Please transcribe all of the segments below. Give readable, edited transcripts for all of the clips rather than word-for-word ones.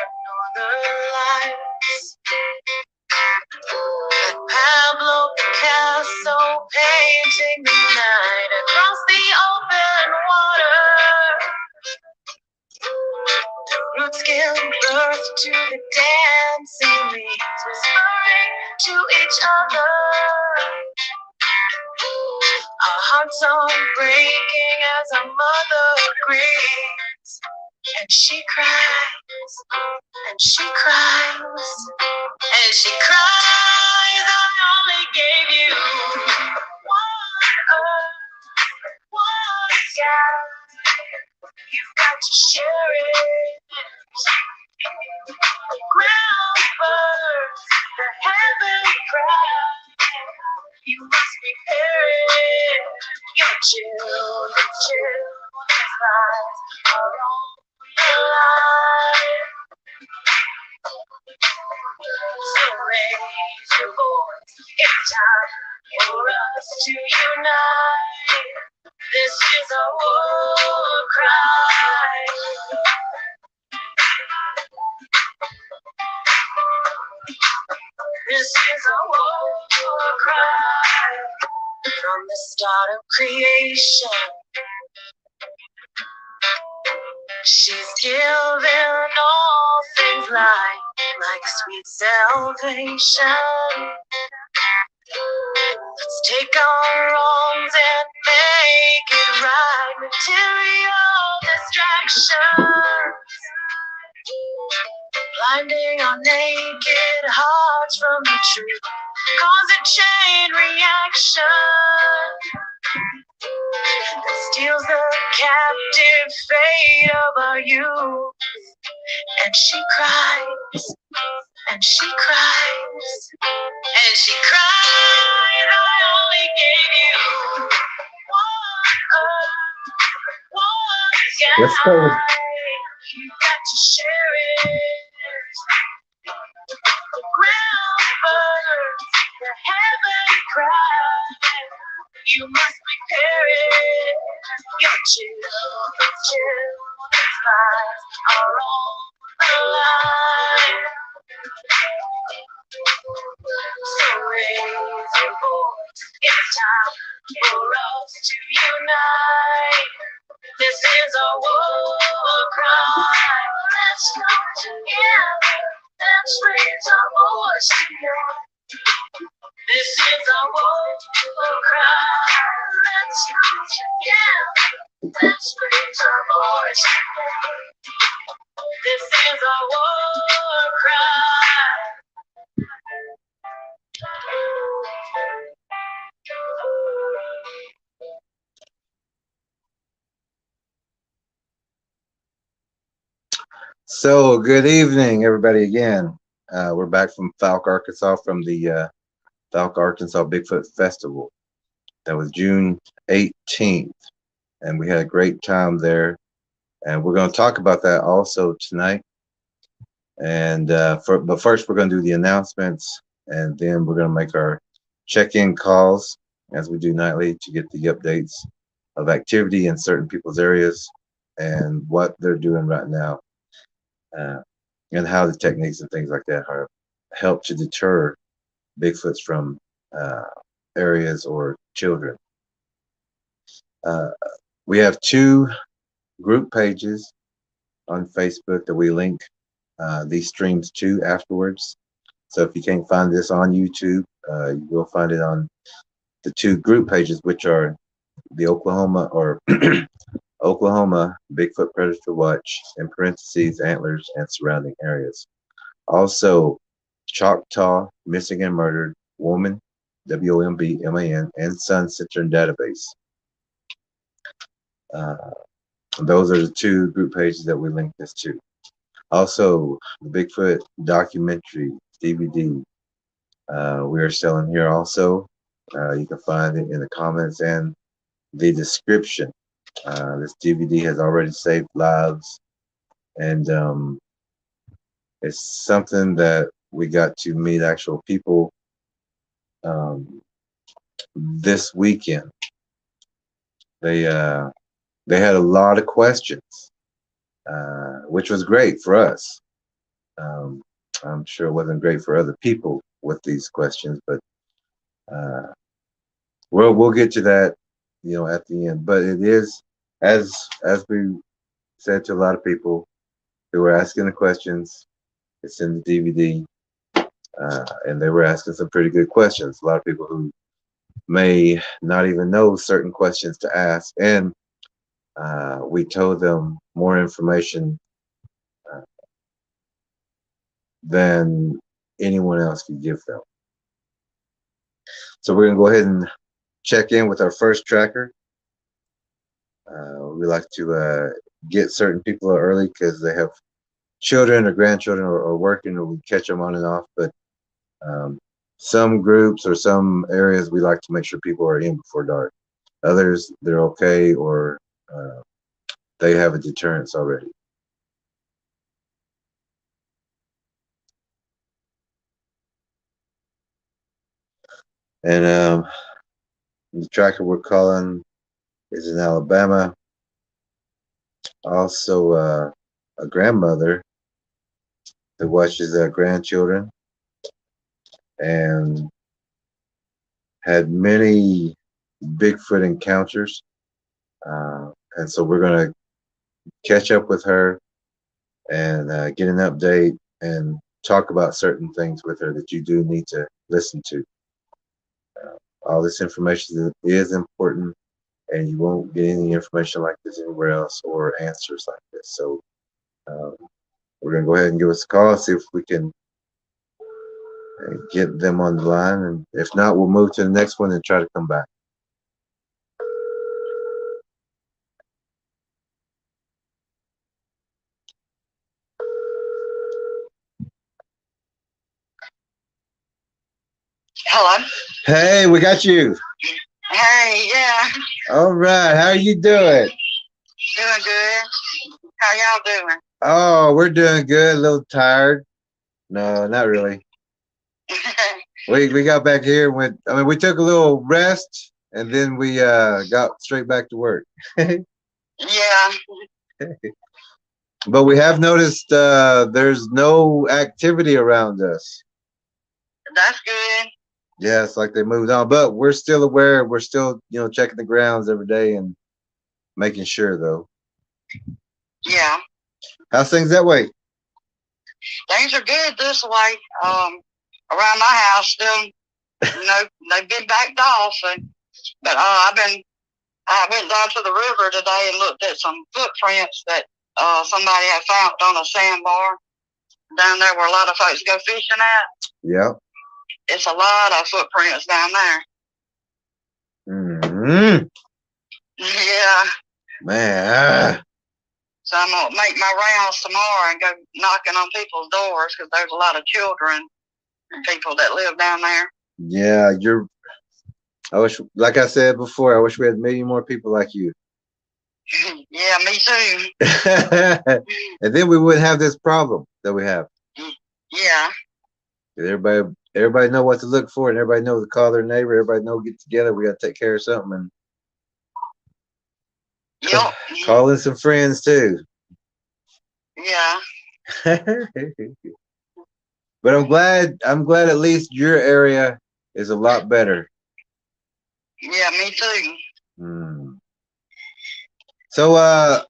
Northern lights, that Pablo Picasso painting the night across the open water. The roots give birth to the dancing leaves, whispering to each other. Our hearts are breaking as our mother grieves, and she cries, and she cries, and she cries. I only gave you one earth, one sky. You've got to share it. The ground burns, the heaven cries. You must prepare it. Your children's lives are on the line. So raise your voice. It's time for us to unite. This is a war cry. This is a war cry. From the start of creation, she's given all things life, like sweet salvation. Let's take our wrongs and make it right. Material distractions, blinding our naked hearts from the truth, cause a chain reaction that steals the captive fate of our youth. And she cries, and she cries, and she cries. I only gave you one earth, one sky. Let's go. You got to share it. The ground burns, the heaven cries. You must prepare it. Your children's lives are on the line. So raise your voice. It's time for us to unite. This is a war cry. Let's come together. Let's raise our voice together. This is a war cry. Let's come together. Let's raise our voice together. This is a war cry. So, good evening, everybody. Again, we're back from Fouke, Arkansas, from the Fouke, Arkansas Bigfoot Festival. That was June 18th, and we had a great time there. And we're going to talk about that also tonight. And but first, we're going to do the announcements, and then we're going to make our check-in calls as we do nightly to get the updates of activity in certain people's areas and what they're doing right now. And how the techniques and things like that are help to deter Bigfoots from areas or children. We have 2 group pages on Facebook that we link these streams to afterwards. So if you can't find this on YouTube, you will find it on the 2 group pages, which are the Oklahoma or Oklahoma Bigfoot Predator Watch, in parentheses, Antlers, and surrounding areas. Also, Choctaw Missing and Murdered Woman, WOMBMAN, and Son Center Database. Those are the 2 group pages that we link this to. Also, the Bigfoot documentary DVD we are selling here also. You can find it in the comments and the description. This DVD has already saved lives, and it's something that we got to meet actual people this weekend. They had a lot of questions, which was great for us. I'm sure it wasn't great for other people with these questions, but uh, we'll get to that, at the end. But it is, as we said to a lot of people who were asking the questions. It's in the DVD, and they were asking some pretty good questions. A lot of people who may not even know certain questions to ask, and we told them more information uh, than anyone else could give them. So we're gonna go ahead and check in with our first tracker. We like to get certain people early because they have children or grandchildren or working, or we catch them on and off. But some groups or some areas, we like to make sure people are in before dark. Others, they're okay, or they have a deterrence already. And the tracker we're calling is in Alabama. Also, a grandmother that watches grandchildren and had many Bigfoot encounters. And so we're going to catch up with her and get an update and talk about certain things with her that you do need to listen to. All this information is important, and you won't get any information like this anywhere else or answers like this. So we're going to go ahead and give us a call, see if we can get them on the line. And if not, we'll move to the next one and try to come back. Hello. Hey, we got you. Hey, yeah. All right. How are you doing? Doing good. How y'all doing? Oh, we're doing good. A little tired. No, not really. We got back here and we took a little rest and then we got straight back to work. Yeah. But we have noticed there's no activity around us. That's good. Yeah, it's like they moved on, but we're still aware. We're still, checking the grounds every day and making sure, though. Yeah. How's things that way? Things are good this way. Around my house, still, they've been backed off, but I went down to the river today and looked at some footprints that somebody had found on a sandbar down there where a lot of folks go fishing at. Yeah. It's a lot of footprints down there. Mm-hmm. Yeah. Man. So I'm going to make my rounds tomorrow and go knocking on people's doors because there's a lot of children and people that live down there. Yeah, I wish, like I said before, I wish we had a million more people like you. Yeah, me too. And then we wouldn't have this problem that we have. Yeah. Everybody know what to look for, and everybody knows to call their neighbor. Everybody know get together. We got to take care of something, and yep. Call in some friends too. Yeah. But I'm glad at least your area is a lot better. Yeah, me too. So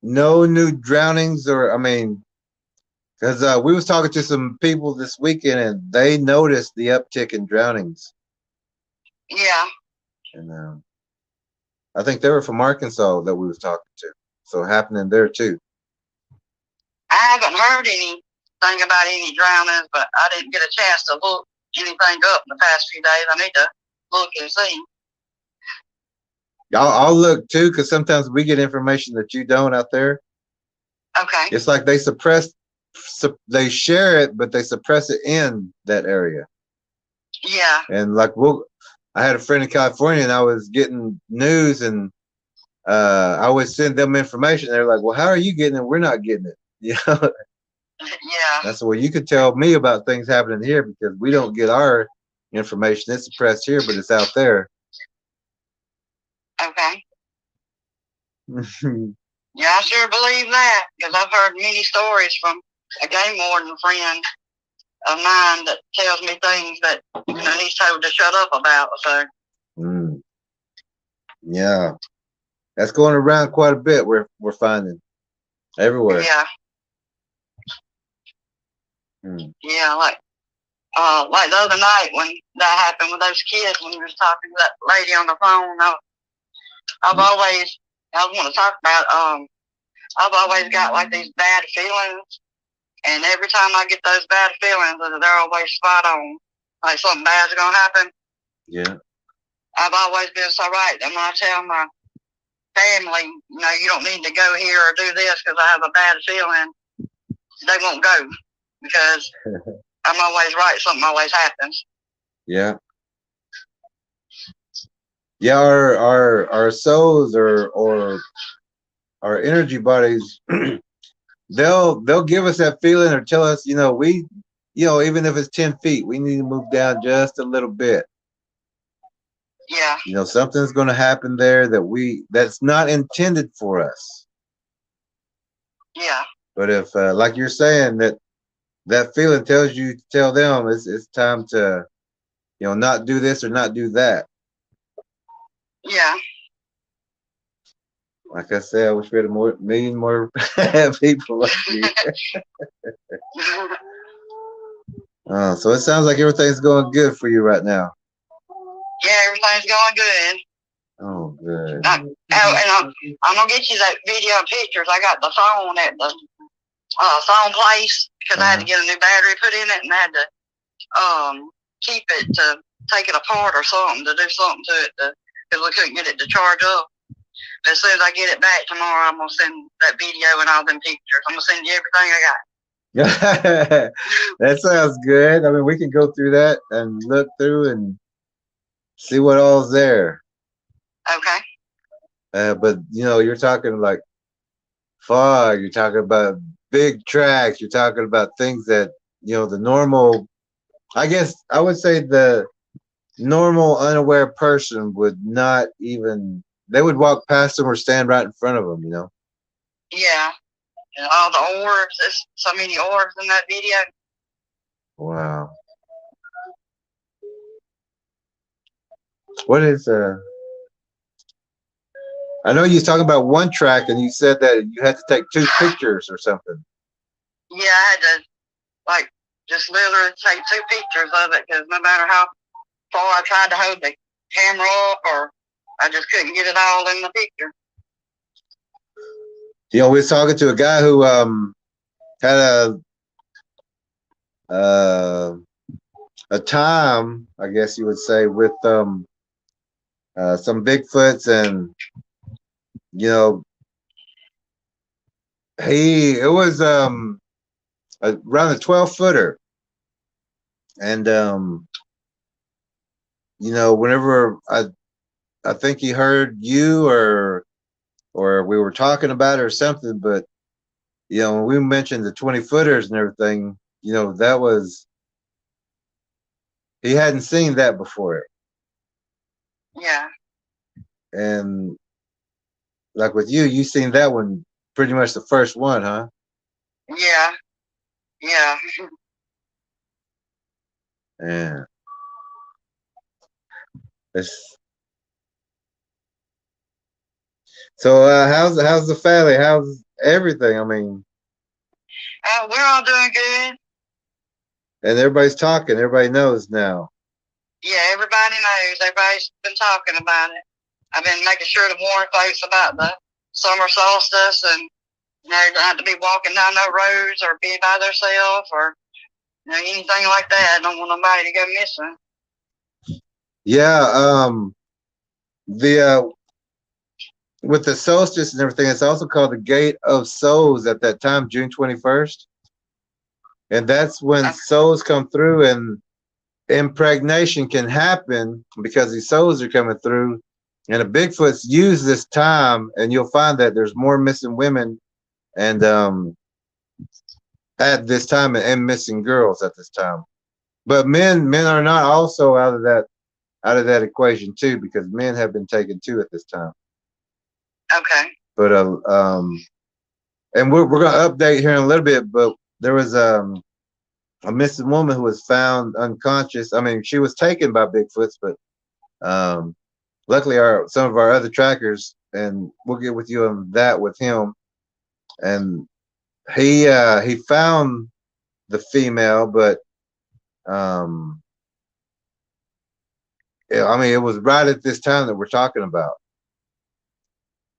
no new drownings, or because we was talking to some people this weekend and they noticed the uptick in drownings. Yeah. And I think they were from Arkansas that we was talking to. So happening there too. I haven't heard anything about any drownings, but I didn't get a chance to look anything up in the past few days. I need to look and see. I'll look too, because sometimes we get information that you don't out there. Okay. It's like they they share it, but they suppress it in that area. Yeah. And like I had a friend in California, and I was getting news, and I would send them information. They're like, "Well, how are you getting it? We're not getting it." Yeah. That's what you could tell me about things happening here, because we don't get our information. It's suppressed here, but it's out there. Okay. Yeah, I sure believe that because I've heard many stories from a game warden friend of mine that tells me things that he's told to shut up about. So yeah, that's going around quite a bit. We're finding everywhere. yeah, yeah, like the other night when that happened with those kids when you was talking to that lady on the phone. I've always I want to talk about I've always got like these bad feelings, and every time I get those bad feelings, they're always spot on. Like something bad's gonna happen. Yeah. I've always been so right that when I tell my family, you don't need to go here or do this because I have a bad feeling, they won't go because I'm always right. Something always happens. Yeah. Yeah, our souls or our energy bodies, they'll give us that feeling or tell us, even if it's 10 feet, we need to move down just a little bit. Yeah. Something's going to happen there that's not intended for us. Yeah. But if, like you're saying, that feeling tells you to tell them it's time to, not do this or not do that. Yeah. Like I said, I wish we had a million more people like you. So it sounds like everything's going good for you right now. Yeah, everything's going good. Oh, good. And I'm gonna get you that video and pictures. I got the phone at the phone place because I had to get a new battery put in it, and I had to keep it to take it apart or something to do something to it because we couldn't get it to charge up. As soon as I get it back tomorrow, I'm gonna send that video and all them pictures. I'm gonna send you everything I got. That sounds good. I mean, we can go through that and look through and see what all's there. Okay. But you're talking like fog. You're talking about big tracks. You're talking about things that the normal. I guess I would say the normal unaware person would not even. They would walk past them or stand right in front of them. Yeah. And all the orbs. There's so many orbs in that video. Wow. What is I know you was talking about one track and you said that you had to take 2 pictures or something. Yeah, I had to just literally take 2 pictures of it because no matter how far I tried to hold the camera up, or I just couldn't get it all in the picture. We was talking to a guy who had a time, I guess you would say, with some Bigfoots, and it was around a 12-footer, and whenever I think he heard you or we were talking about it or something, but when we mentioned the 20-footers and everything, that was, he hadn't seen that before. Yeah. And like with you seen that one pretty much the first one, huh? Yeah. Yeah. Yeah. So how's the family? How's everything? I mean, we're all doing good. and everybody's talking. Everybody knows now. Yeah, everybody knows. Everybody's been talking about it. I've been making sure to warn folks about the summer solstice, and they don't have to be walking down no roads or be by themselves or anything like that. I don't want nobody to go missing. Yeah. The with the solstice and everything, it's also called the Gate of Souls at that time, June 21st, and that's when souls come through and impregnation can happen because these souls are coming through, and the Bigfoots use this time, and you'll find that there's more missing women and at this time, and missing girls at this time. But men are not also out of that equation too, because men have been taken too at this time. Okay. But and we're gonna update here in a little bit. But there was a missing woman who was found unconscious. I mean, she was taken by Bigfoots, but luckily some of our other trackers, and we'll get with you on that with him. And he found the female, but I mean, it was right at this time that we're talking about.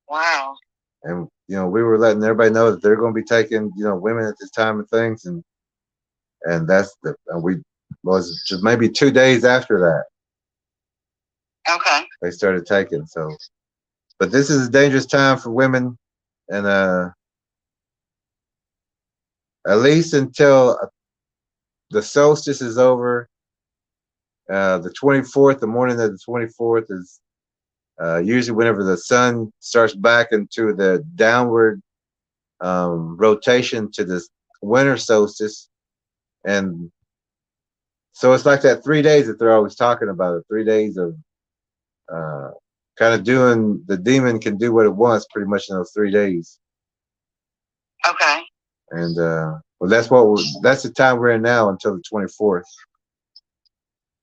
Wow. And we were letting everybody know that they're going to be taking women at this time and things, and that's we was just maybe 2 days after that. Okay. They started taking. So, but this is a dangerous time for women, and at least until the solstice is over, the 24th, the morning of the 24th is usually whenever the sun starts back into the downward rotation to the winter solstice. And so it's like that 3 days that they're always talking about, it 3 days of kind of doing, the demon can do what it wants pretty much in those 3 days. Okay. And well, that's the time we're in now until the 24th.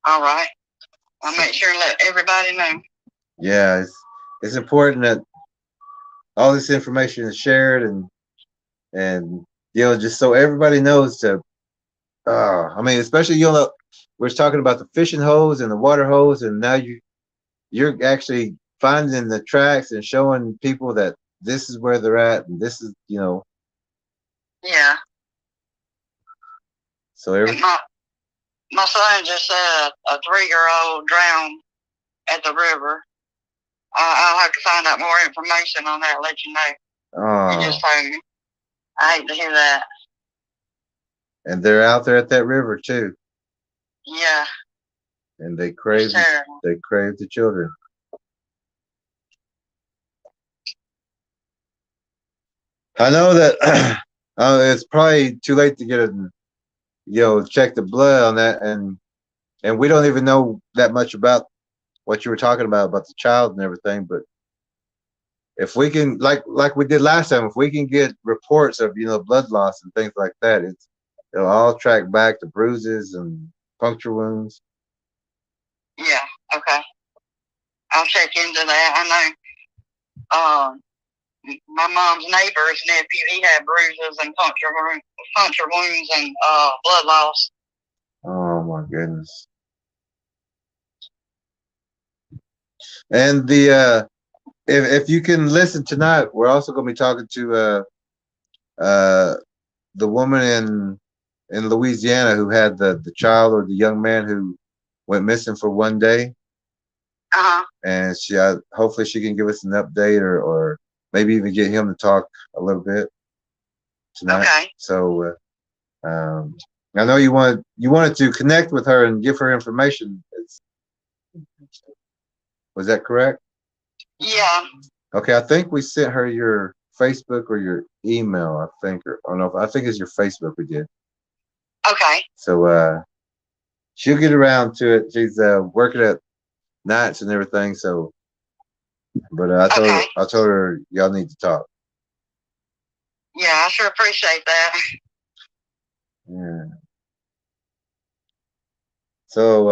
All right. I'll make sure and let everybody know. Yeah, it's important that all this information is shared, and just so everybody knows to I mean, especially we're talking about the fishing hose and the water hose, and now you're actually finding the tracks and showing people that this is where they're at, and this is Yeah. So my son just said a 3-year-old drowned at the river. I'll have to find out more information on that. Let you know. He just told me. I hate to hear that. And they're out there at that river too. Yeah. And they crave the children. I know that it's probably too late to get check the blood on that, and we don't even know that much about what you were talking about the child and everything. But if we can, like we did last time, if we can get reports of blood loss and things like that, it'll all track back to bruises and puncture wounds. Yeah. Okay. I'll check into that. I know. My mom's neighbor's nephew, he had bruises and puncture wounds and blood loss. Oh my goodness! And if you can listen tonight, we're also going to be talking to the woman in Louisiana who had the child or the young man who went missing for 1 day. And hopefully she can give us an update or maybe even get him to talk a little bit tonight. Okay. So I know you wanted to connect with her and give her information. Was that correct? Yeah. Okay, I think we sent her your Facebook or your email, I think, I think it's your Facebook we did. Okay. So she'll get around to it. She's working at nights and everything, so but I told her y'all need to talk. Yeah, I sure appreciate that. Yeah. So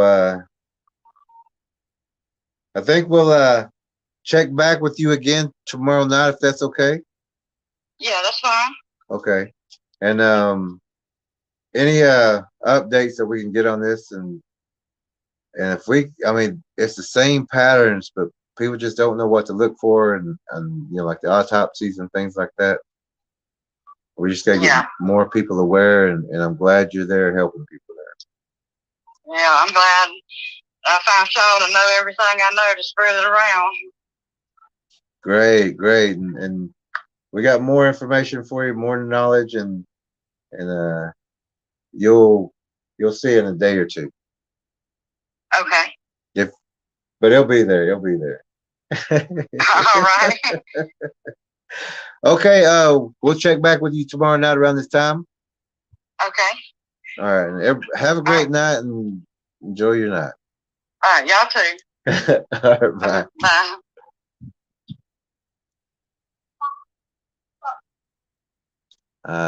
I think we'll check back with you again tomorrow night if that's okay. Yeah, that's fine. Okay. And any updates that we can get on this, and if I mean, it's the same patterns, but people just don't know what to look for, and like the autopsies and things like that. We just gotta get more people aware, and I'm glad you're there helping people there. Yeah, I'm glad I found y'all to know everything I know to spread it around. Great, and we got more information for you, more knowledge, and you'll see in a day or two. Okay. But he'll be there. He'll be there. All right. Okay. We'll check back with you tomorrow night around this time. Okay. All right. Have a great night and enjoy your night. All right. Y'all too. All right. Bye. Bye.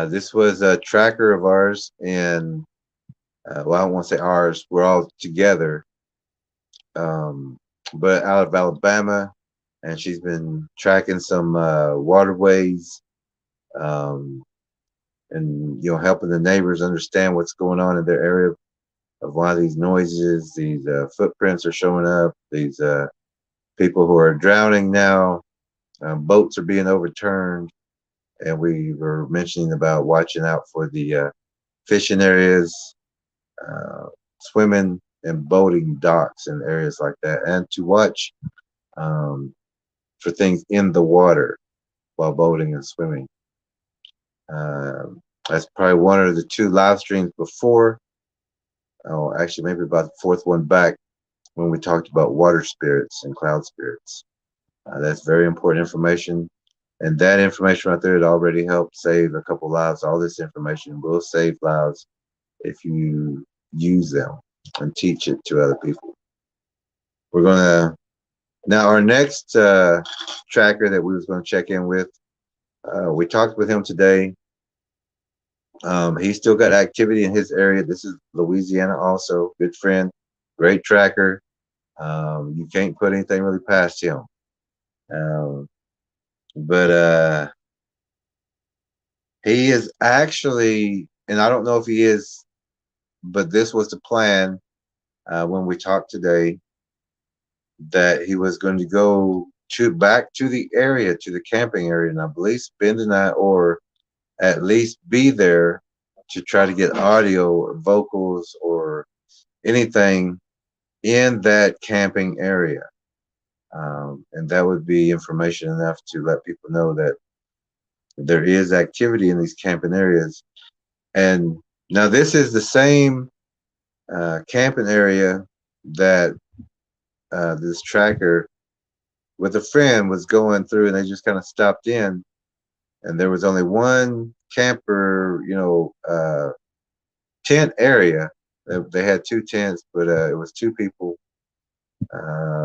This was a tracker of ours, and well, I don't want to say ours. We're all together, um, but out of Alabama, and she's been tracking some waterways, um, and helping the neighbors understand what's going on in their area of why these noises, these footprints are showing up, these people who are drowning now, boats are being overturned, and we were mentioning about watching out for the fishing areas, uh, swimming and boating docks and areas like that, and to watch um, for things in the water while boating and swimming. That's probably one of the two live streams before. Oh, actually, maybe about the fourth one back when we talked about water spirits and cloud spirits. That's very important information. And that information right there had already helped save a couple lives. All this information will save lives if you use them and teach it to other people. We're going to, now our next tracker that we was going to check in with, we talked with him today. He's still got activity in his area. This is Louisiana also. Good friend, great tracker. You can't put anything really past him. But he is actually, and I don't know if he is, but this was the plan when we talked today, that he was going to go back to the area, to the camping area, and I believe spend the night or at least be there to try to get audio or vocals or anything in that camping area. And that would be information enough to let people know that there is activity in these camping areas. And now this is the same camping area that this tracker with a friend was going through, and they just kind of stopped in, and there was only one camper, tent area. They had two tents, but it was two people.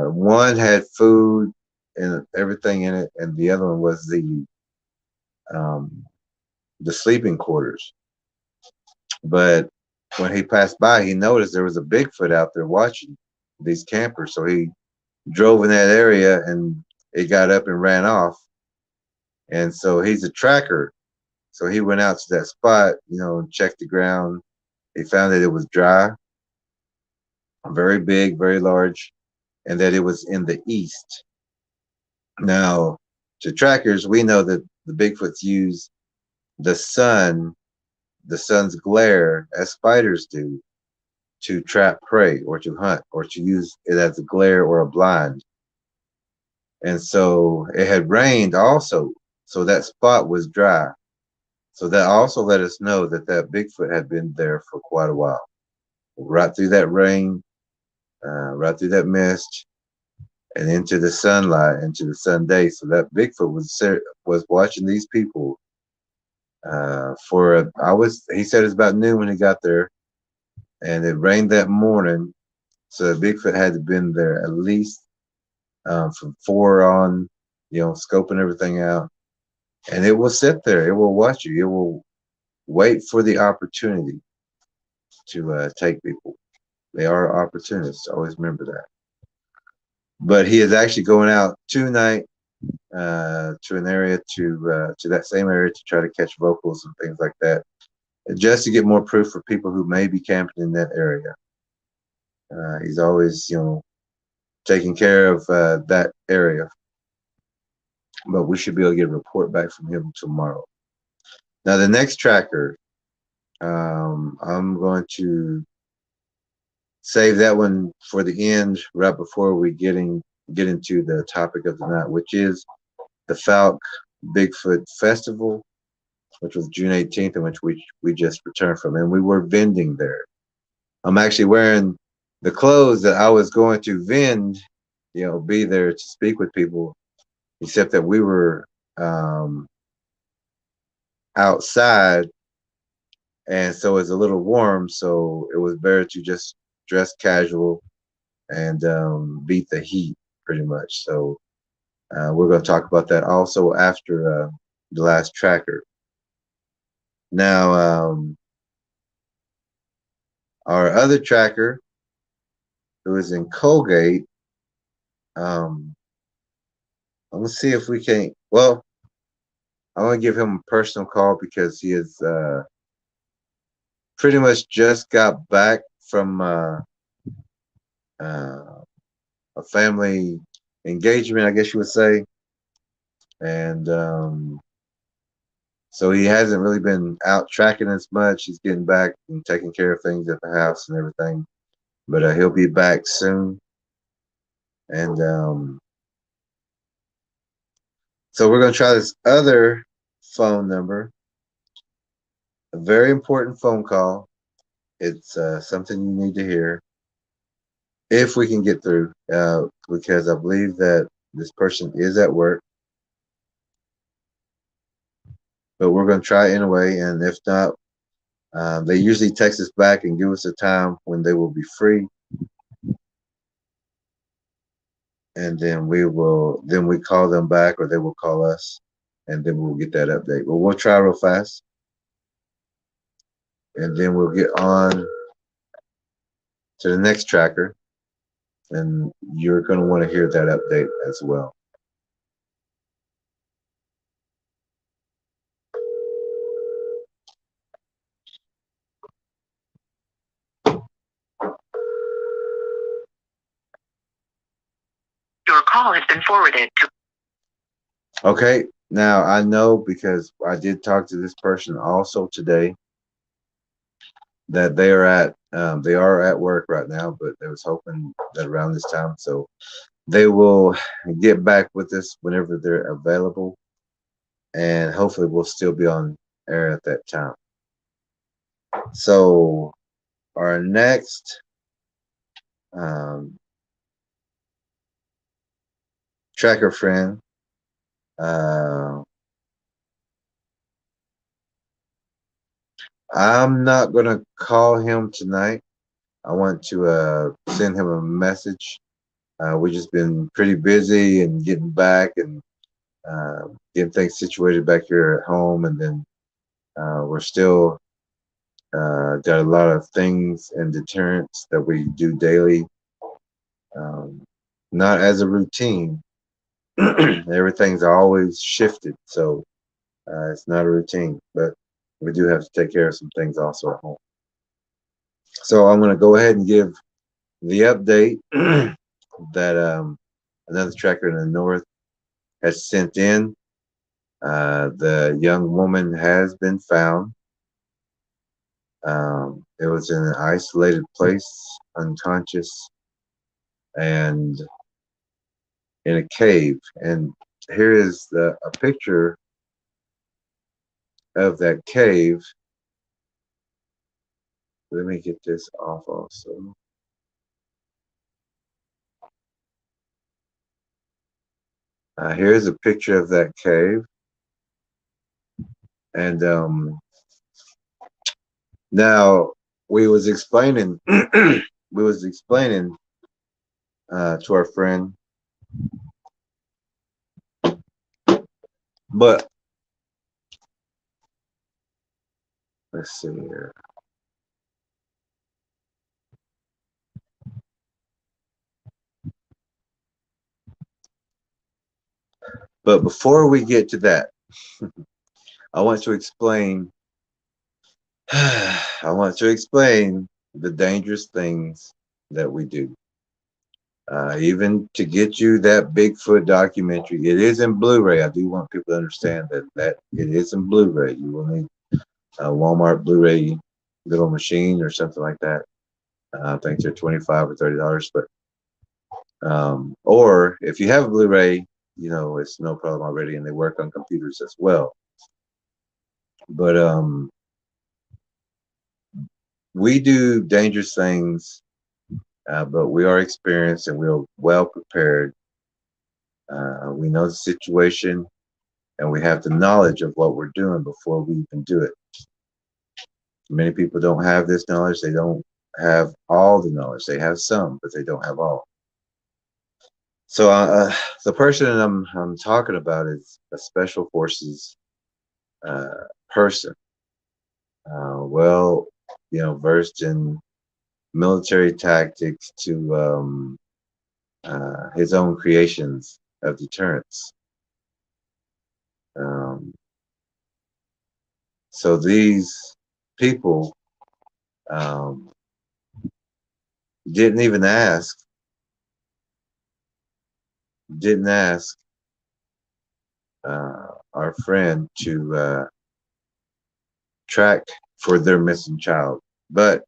One had food and everything in it, and the other one was the sleeping quarters. But when he passed by, he noticed there was a Bigfoot out there watching these campers. So he drove in that area, and it got up and ran off. And so he's a tracker. So he went out to that spot, and checked the ground. He found that it was dry, very big, very large, and that it was in the east. Now, to trackers, we know that the Bigfoots use the sun, the sun's glare, as spiders do, to trap prey or to hunt or to use it as a glare or a blind. And so it had rained also, so that spot was dry. So that also let us know that that Bigfoot had been there for quite a while, right through that rain, right through that mist, and into the sunlight, into the sun day. So that Bigfoot was watching these people he said it's about noon when he got there, and it rained that morning. So Bigfoot had to been there at least from 4 on, scoping everything out. And it will sit there. It will watch you. It will wait for the opportunity to take people. They are opportunists. Always remember that. But he is actually going out tonight to an area to that same area to try to catch vocals and things like that, just to get more proof for people who may be camping in that area. He's always, taking care of that area. But we should be able to get a report back from him tomorrow. Now, the next tracker, I'm going to save that one for the end, right before we get into the topic of the night, which is the Fouke Bigfoot Festival, which was June 18th, and which we just returned from, and we were vending there. I'm actually wearing the clothes that I was going to vend, be there to speak with people, except that we were outside, and so it's a little warm, so it was better to just dress casual and beat the heat pretty much. So we're going to talk about that also after the last tracker. Now, our other tracker, who is in Colgate, I'm gonna see if we can. Well, I'm gonna give him a personal call because he is pretty much just got back from uh, a family engagement, I guess you would say, and so he hasn't really been out tracking as much. He's getting back and taking care of things at the house and everything, but he'll be back soon. And so we're gonna try this other phone number, a very important phone call. It's something you need to hear if we can get through, because I believe that this person is at work, but we're going to try anyway. And if not, they usually text us back and give us a time when they will be free, and then we call them back, or they will call us, and then we'll get that update. But we'll try real fast, and then we'll get on to the next tracker, and you're going to want to hear that update as well. Your call has been forwarded to. Okay, now I know because I did talk to this person also today that they are at work right now, but they was hoping that around this time, so they will get back with us whenever they're available, and hopefully we'll still be on air at that time. So our next tracker friend, I'm not gonna call him tonight. I want to send him a message. We've just been pretty busy and getting back and getting things situated back here at home, and then we're still got a lot of things and deterrents that we do daily, not as a routine. Everything's always shifted, so it's not a routine, but we do have to take care of some things also at home. So I'm going to go ahead and give the update that another tracker in the north has sent in. The young woman has been found. It was in an isolated place, unconscious, and in a cave. And here is a picture of that cave. Let me get this off also. Here's a picture of that cave. And now we was explaining to our friend, but let's see here. But before we get to that, I want to explain the dangerous things that we do. Even to get you that Bigfoot documentary, it is in Blu-ray. I do want people to understand that it is in Blu-ray. You will need a Walmart Blu-ray little machine or something like that. I think they're $25 or $30, but or if you have a Blu-ray, you know, it's no problem already, and they work on computers as well. But we do dangerous things, but we are experienced and we're well prepared. We know the situation, and we have the knowledge of what we're doing before we even do it. Many people don't have this knowledge. They don't have all the knowledge. They have some, but they don't have all. So the person I'm talking about is a special forces person. well, versed in military tactics to his own creations of deterrence. Um, so these people um, didn't even ask, didn't ask our friend to track for their missing child, but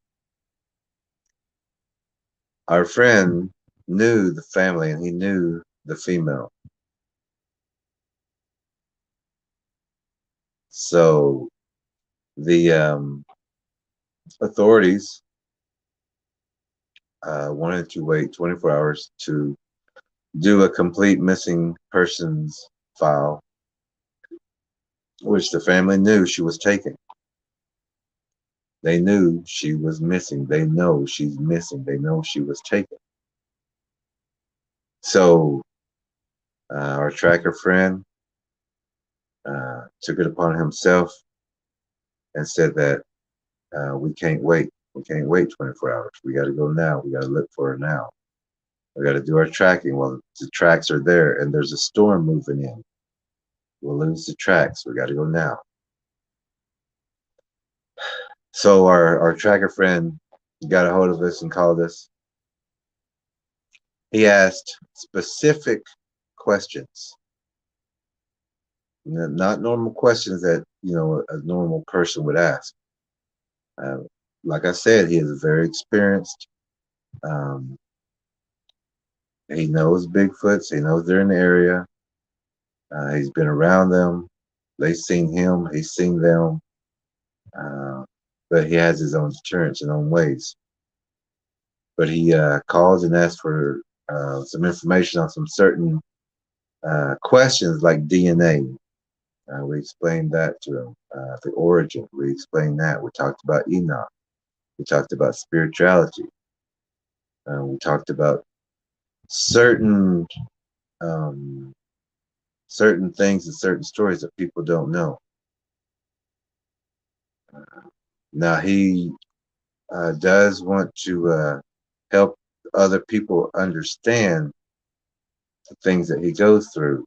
our friend knew the family and he knew the female. So the authorities wanted to wait 24 hours to do a complete missing persons file, which the family knew she was taken. They knew she was missing. They know she's missing. They know she was taken. So our tracker friend took it upon himself and said that we can't wait. We can't wait 24 hours. We got to go now. We got to look for her now. We got to do our tracking while the tracks are there and there's a storm moving in. We'll lose the tracks. We got to go now. So our tracker friend got a hold of us and called us. He asked specific questions, not normal questions that a normal person would ask. Uh, like I said, he is very experienced. Um, he knows Bigfoots. He knows they're in the area. He's been around them. They've seen him. He's seen them. Uh, but he has his own deterrence and own ways. But he calls and asks for some information on some certain questions like DNA. We explained that to him. The origin. We explained that. We talked about Enoch. We talked about spirituality. We talked about certain um, certain things and certain stories that people don't know. Now he does want to help other people understand the things that he goes through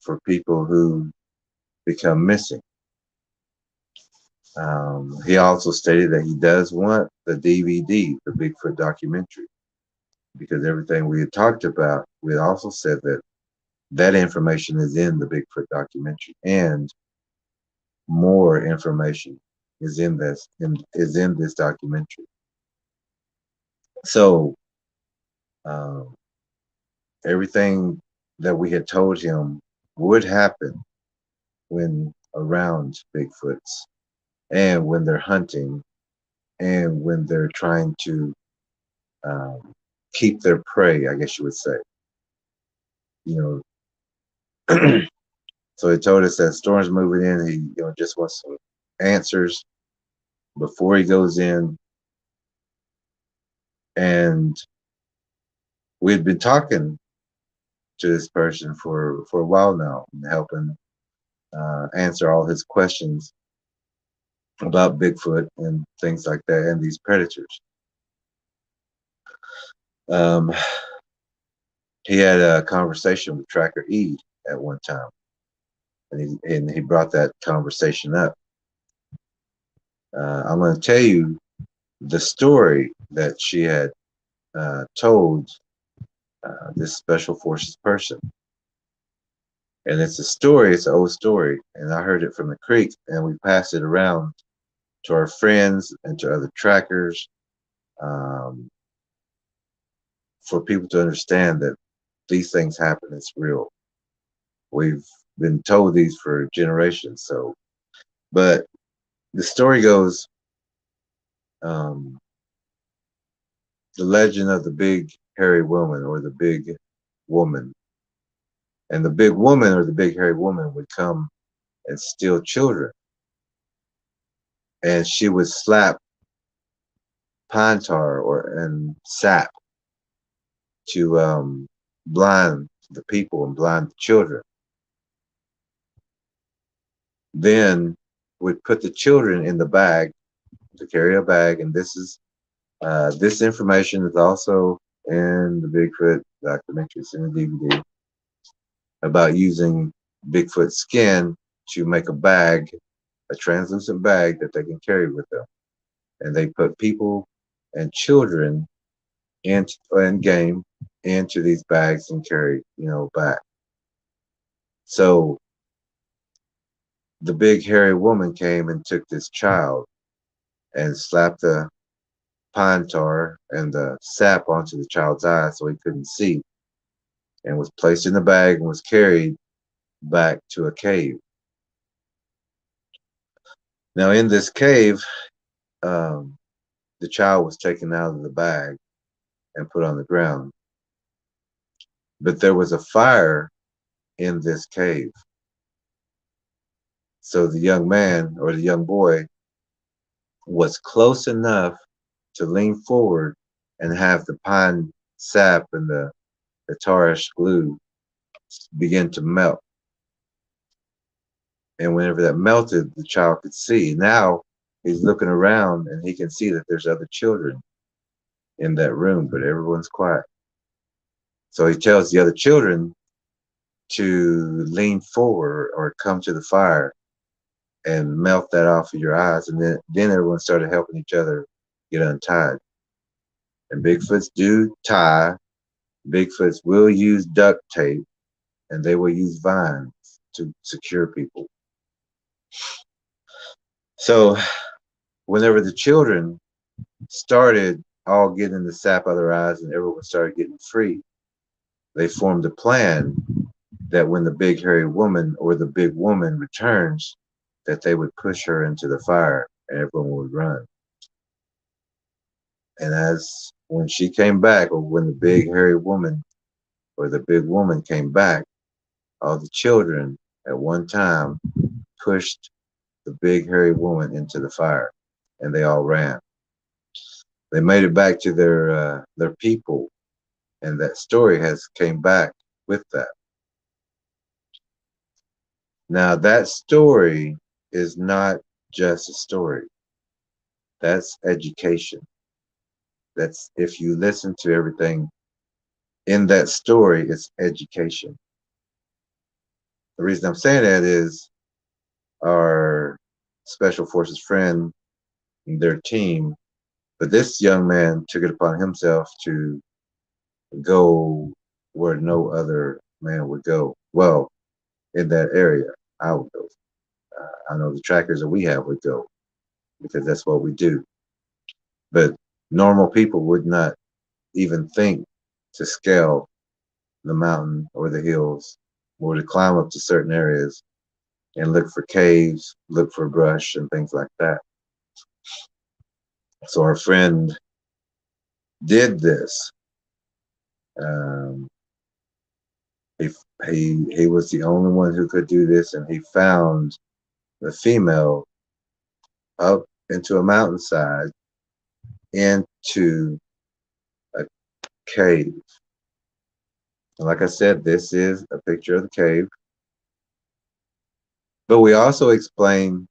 for people who become missing. He also stated that he does want the DVD, the Bigfoot documentary, because everything we had talked about, we had also said that that information is in the Bigfoot documentary, and more information is in this documentary. So um, everything that we had told him would happen when around Bigfoots and when they're hunting and when they're trying to um, keep their prey, I guess you would say. You know, so he told us that storm's moving in. He just wants some answers before he goes in, and we'd been talking to this person for a while now, helping answer all his questions about Bigfoot and things like that, and these predators. Um, he had a conversation with Tracker E at one time, and he brought that conversation up. I'm going to tell you the story that she had told this special forces person, and it's a story. It's an old story, and I heard it from the creek, and we passed it around to our friends and to other trackers, um, for people to understand that these things happen. It's real. We've been told these for generations. So, but the story goes, um, the legend of the big hairy woman or the big woman. And the big woman or the big hairy woman would come and steal children. And she would slap pine tar and sap to blind the people and blind the children. Then would put the children in the bag to carry a bag, and this information is also in the Bigfoot documentary, it's in the DVD, about using Bigfoot skin to make a bag, a translucent bag that they can carry with them. And they put people and children and game into these bags and carry, back. So the big hairy woman came and took this child and slapped the pine tar and the sap onto the child's eyes so he couldn't see, and was placed in the bag and was carried back to a cave. Now, in this cave, um, the child was taken out of the bag and put on the ground. But there was a fire in this cave. So the young man or the young boy was close enough to lean forward and have the pine sap and the tarish glue begin to melt. And whenever that melted, the child could see. Now he's looking around and he can see that there's other children in that room, but everyone's quiet. So he tells the other children to lean forward or come to the fire and melt that off of your eyes. And then everyone started helping each other get untied. And Bigfoots do tie. Bigfoots will use duct tape, and they will use vines to secure people. So whenever the children started all getting the sap out of their eyes and everyone started getting free, they formed a plan that when the big hairy woman or the big woman returns, that they would push her into the fire and everyone would run. And as when she came back, or when the big hairy woman or the big woman came back, all the children at one time pushed the big hairy woman into the fire, and they all ran. They made it back to their people, and that story has came back with that. Now that story is not just a story. That's education. That's, if you listen to everything in that story, it's education. The reason I'm saying that is our special forces friend, their team, but this young man took it upon himself to go where no other man would go. Well, in that area, I would go. I know the trackers that we have would go because that's what we do. But normal people would not even think to scale the mountain or the hills or to climb up to certain areas and look for caves, look for brush and things like that. So our friend did this. Um, he was the only one who could do this, and he found the female up into a mountainside into a cave. And like I said, this is a picture of the cave. But we also explain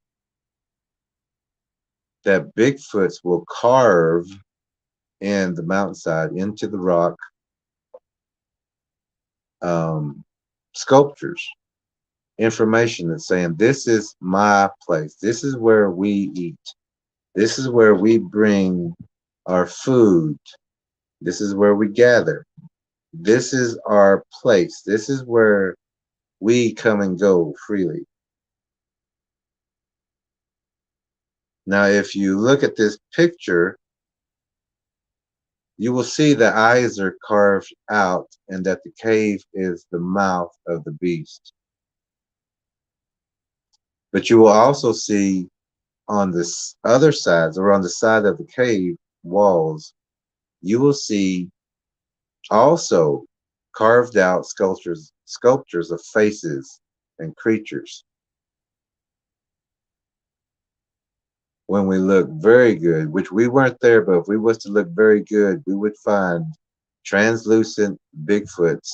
that Bigfoots will carve in the mountainside into the rock sculptures, information that's saying, this is my place. This is where we eat. This is where we bring our food. This is where we gather. This is our place. This is where we come and go freely. Now, if you look at this picture, you will see the eyes are carved out and that the cave is the mouth of the beast. But you will also see on the other sides, or on the side of the cave walls, you will see also carved out sculptures of faces and creatures. When we look very good, which we weren't there, but if we was to look very good, we would find translucent Bigfoots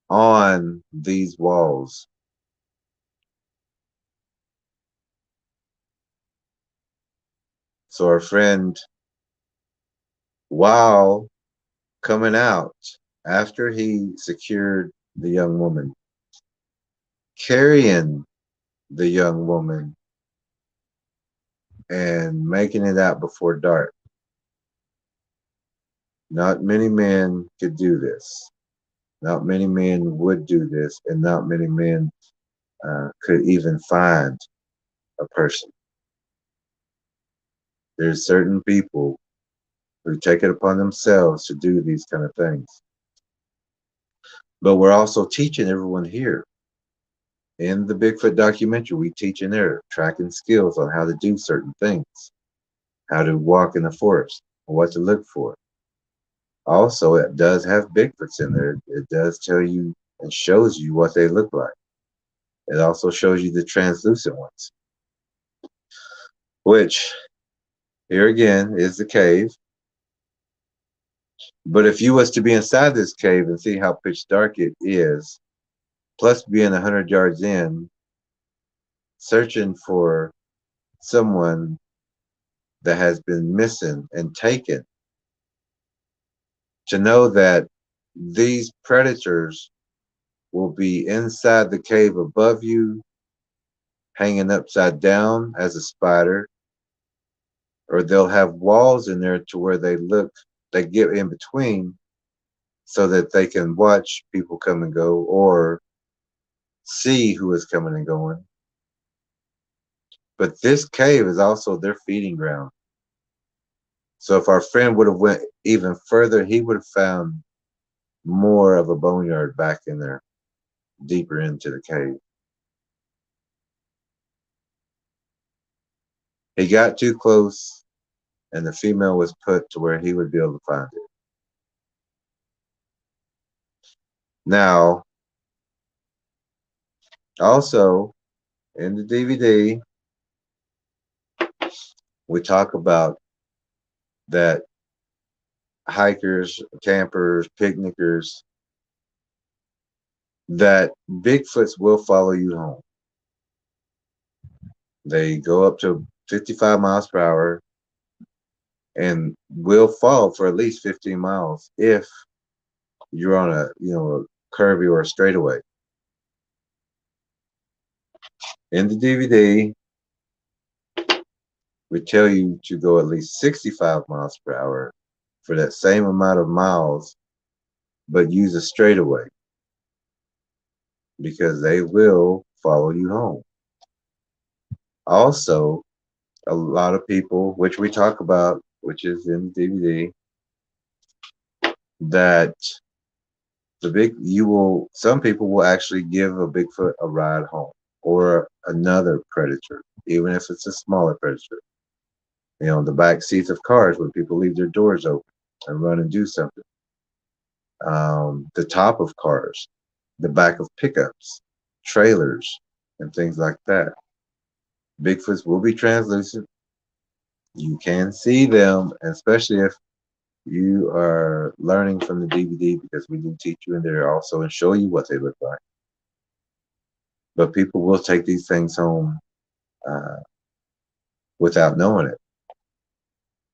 on these walls. So our friend, while coming out, after he secured the young woman, carrying the young woman and making it out before dark. Not many men could do this. Not many men would do this, and not many men could even find a person. There's certain people who take it upon themselves to do these kind of things. But we're also teaching everyone here. In the Bigfoot documentary, we teach in there tracking skills on how to do certain things, how to walk in the forest, what to look for. Also, it does have Bigfoots in there. It does tell you and shows you what they look like. It also shows you the translucent ones, which here again is the cave. But if you was to be inside this cave and see how pitch dark it is, plus being 100 yards in, searching for someone that has been missing and taken, to know that these predators will be inside the cave above you, hanging upside down as a spider, or they'll have walls in there to where they get in between so that they can watch people come and go or see who is coming and going. But this cave is also their feeding ground. So if our friend would have went even further, he would have found more of a boneyard back in there, deeper into the cave. He got too close, and the female was put to where he would be able to find it. Now, also in the DVD, we talk about that hikers, campers, picnickers, that Bigfoots will follow you home. They go up to 55 miles per hour and will fall for at least 15 miles if you're on a a curvy or a straightaway. In the DVD, we tell you to go at least 65 miles per hour for that same amount of miles, but use a straightaway because they will follow you home. Also, a lot of people, which we talk about, which is in the DVD, that some people will actually give a Bigfoot a ride home or another predator, even if it's a smaller predator. The back seats of cars when people leave their doors open and run and do something. The top of cars, the back of pickups, trailers, and things like that. Bigfoots will be translucent. You can see them, especially if you are learning from the DVD, because we do teach you in there also and show you what they look like. But people will take these things home without knowing it.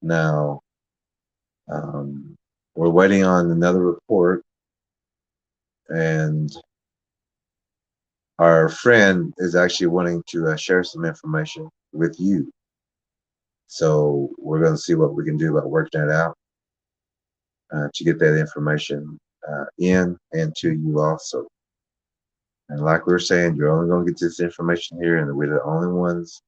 Now, we're waiting on another report, and our friend is actually wanting to share some information with you. So we're going to see what we can do about working that out to get that information in and to you also. And like we were saying, you're only going to get this information here, and we're the only ones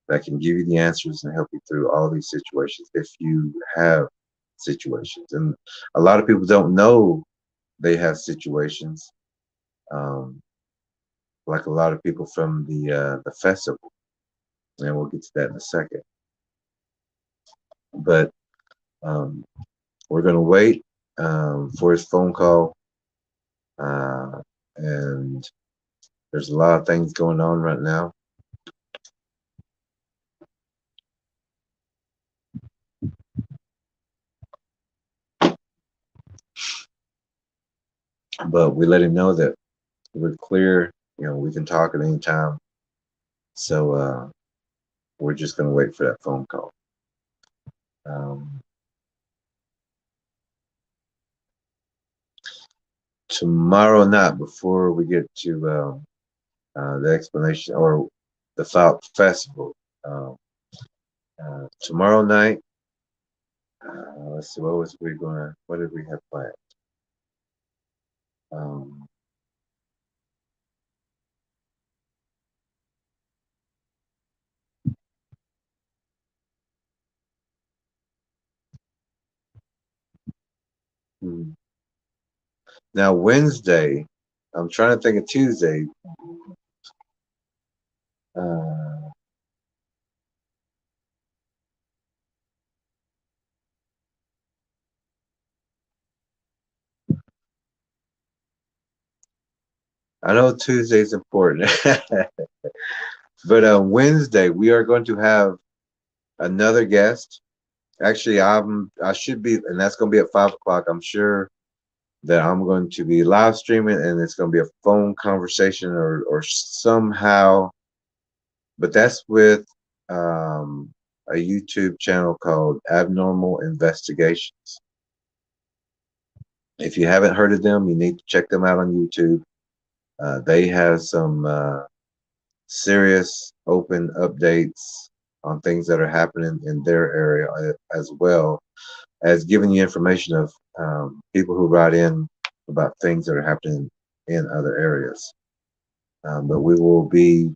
that can give you the answers and help you through all these situations if you have situations. And a lot of people don't know they have situations, like a lot of people from the festival, and we'll get to that in a second. But we're going to wait for his phone call, and there's a lot of things going on right now. But we let him know that we're clear, we can talk at any time. So we're just going to wait for that phone call. Um, Tomorrow night, before we get to the explanation or the Fouke Festival, tomorrow night, let's see, what did we have planned? Um, hmm. Now, Wednesday, I'm trying to think of Tuesday. Uh, I know Tuesday's important, but Wednesday we are going to have another guest. Actually, I should be, and that's going to be at 5 o'clock. I'm sure that I'm going to be live streaming, and it's going to be a phone conversation or somehow. But that's with a YouTube channel called Abnormal Investigations. If you haven't heard of them, you need to check them out on YouTube. They have some serious open updates on things that are happening in their area, as well as giving you information of people who write in about things that are happening in other areas. But we will be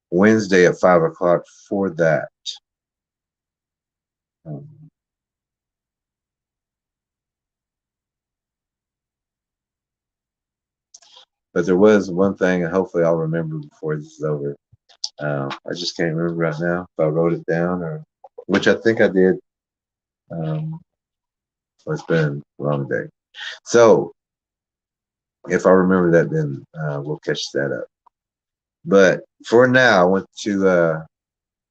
Wednesday at 5 o'clock for that. Um, but there was one thing, and hopefully I'll remember before this is over. I just can't remember right now if I wrote it down or, which I think I did. Um, it's been a long day. So if I remember that, then we'll catch that up. But for now, I want to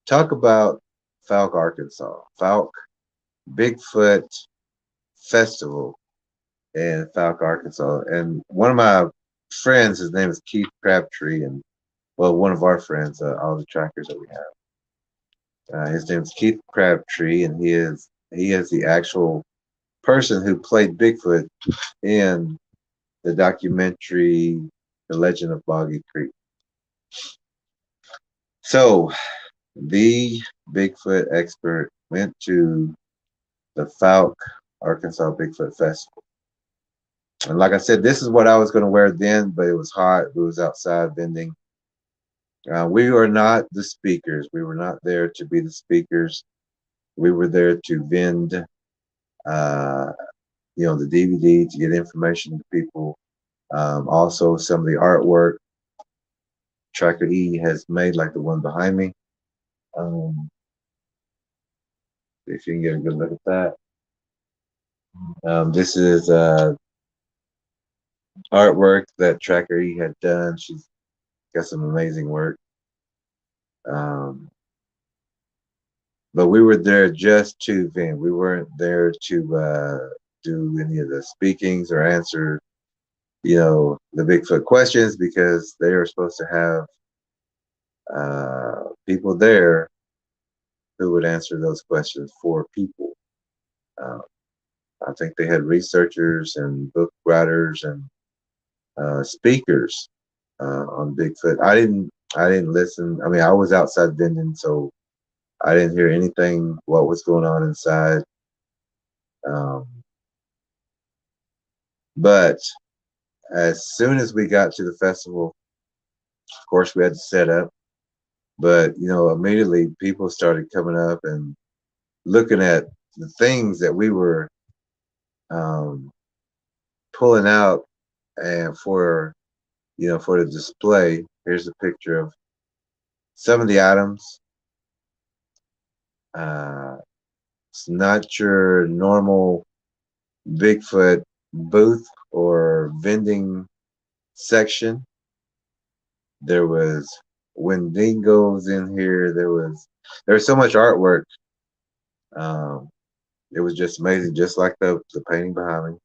talk about Fouke, Arkansas. Fouke Bigfoot Festival in Fouke, Arkansas. And one of my friends, his name is Keith Crabtree, and well, one of our friends, all the trackers that we have. His name is Keith Crabtree, and he is the actual person who played Bigfoot in the documentary The Legend of Boggy Creek. So the Bigfoot expert went to the Fouke, Arkansas Bigfoot Festival. And like I said, this is what I was going to wear then, but it was hot. We was outside vending. We were not the speakers. We were not there to be the speakers. We were there to vend, uh, the DVD to get information to people. Also, some of the artwork Tracker E has made, like the one behind me. Um, if you can get a good look at that. This is artwork that Tracker E had done. She's got some amazing work. Um, but we were there just to vent. We weren't there to do any of the speakings or answer, the Bigfoot questions, because they are supposed to have people there who would answer those questions for people. Uh, I think they had researchers and book writers and speakers on Bigfoot. I didn't listen. I mean, I was outside vending, so I didn't hear anything what was going on inside. Um, but as soon as we got to the festival, of course, we had to set up. But immediately people started coming up and looking at the things that we were um, pulling out, and for the display. Here's a picture of some of the items. It's not your normal Bigfoot booth or vending section. There was Wendigos in here. There was so much artwork. Um, it was just amazing, just like the painting behind me.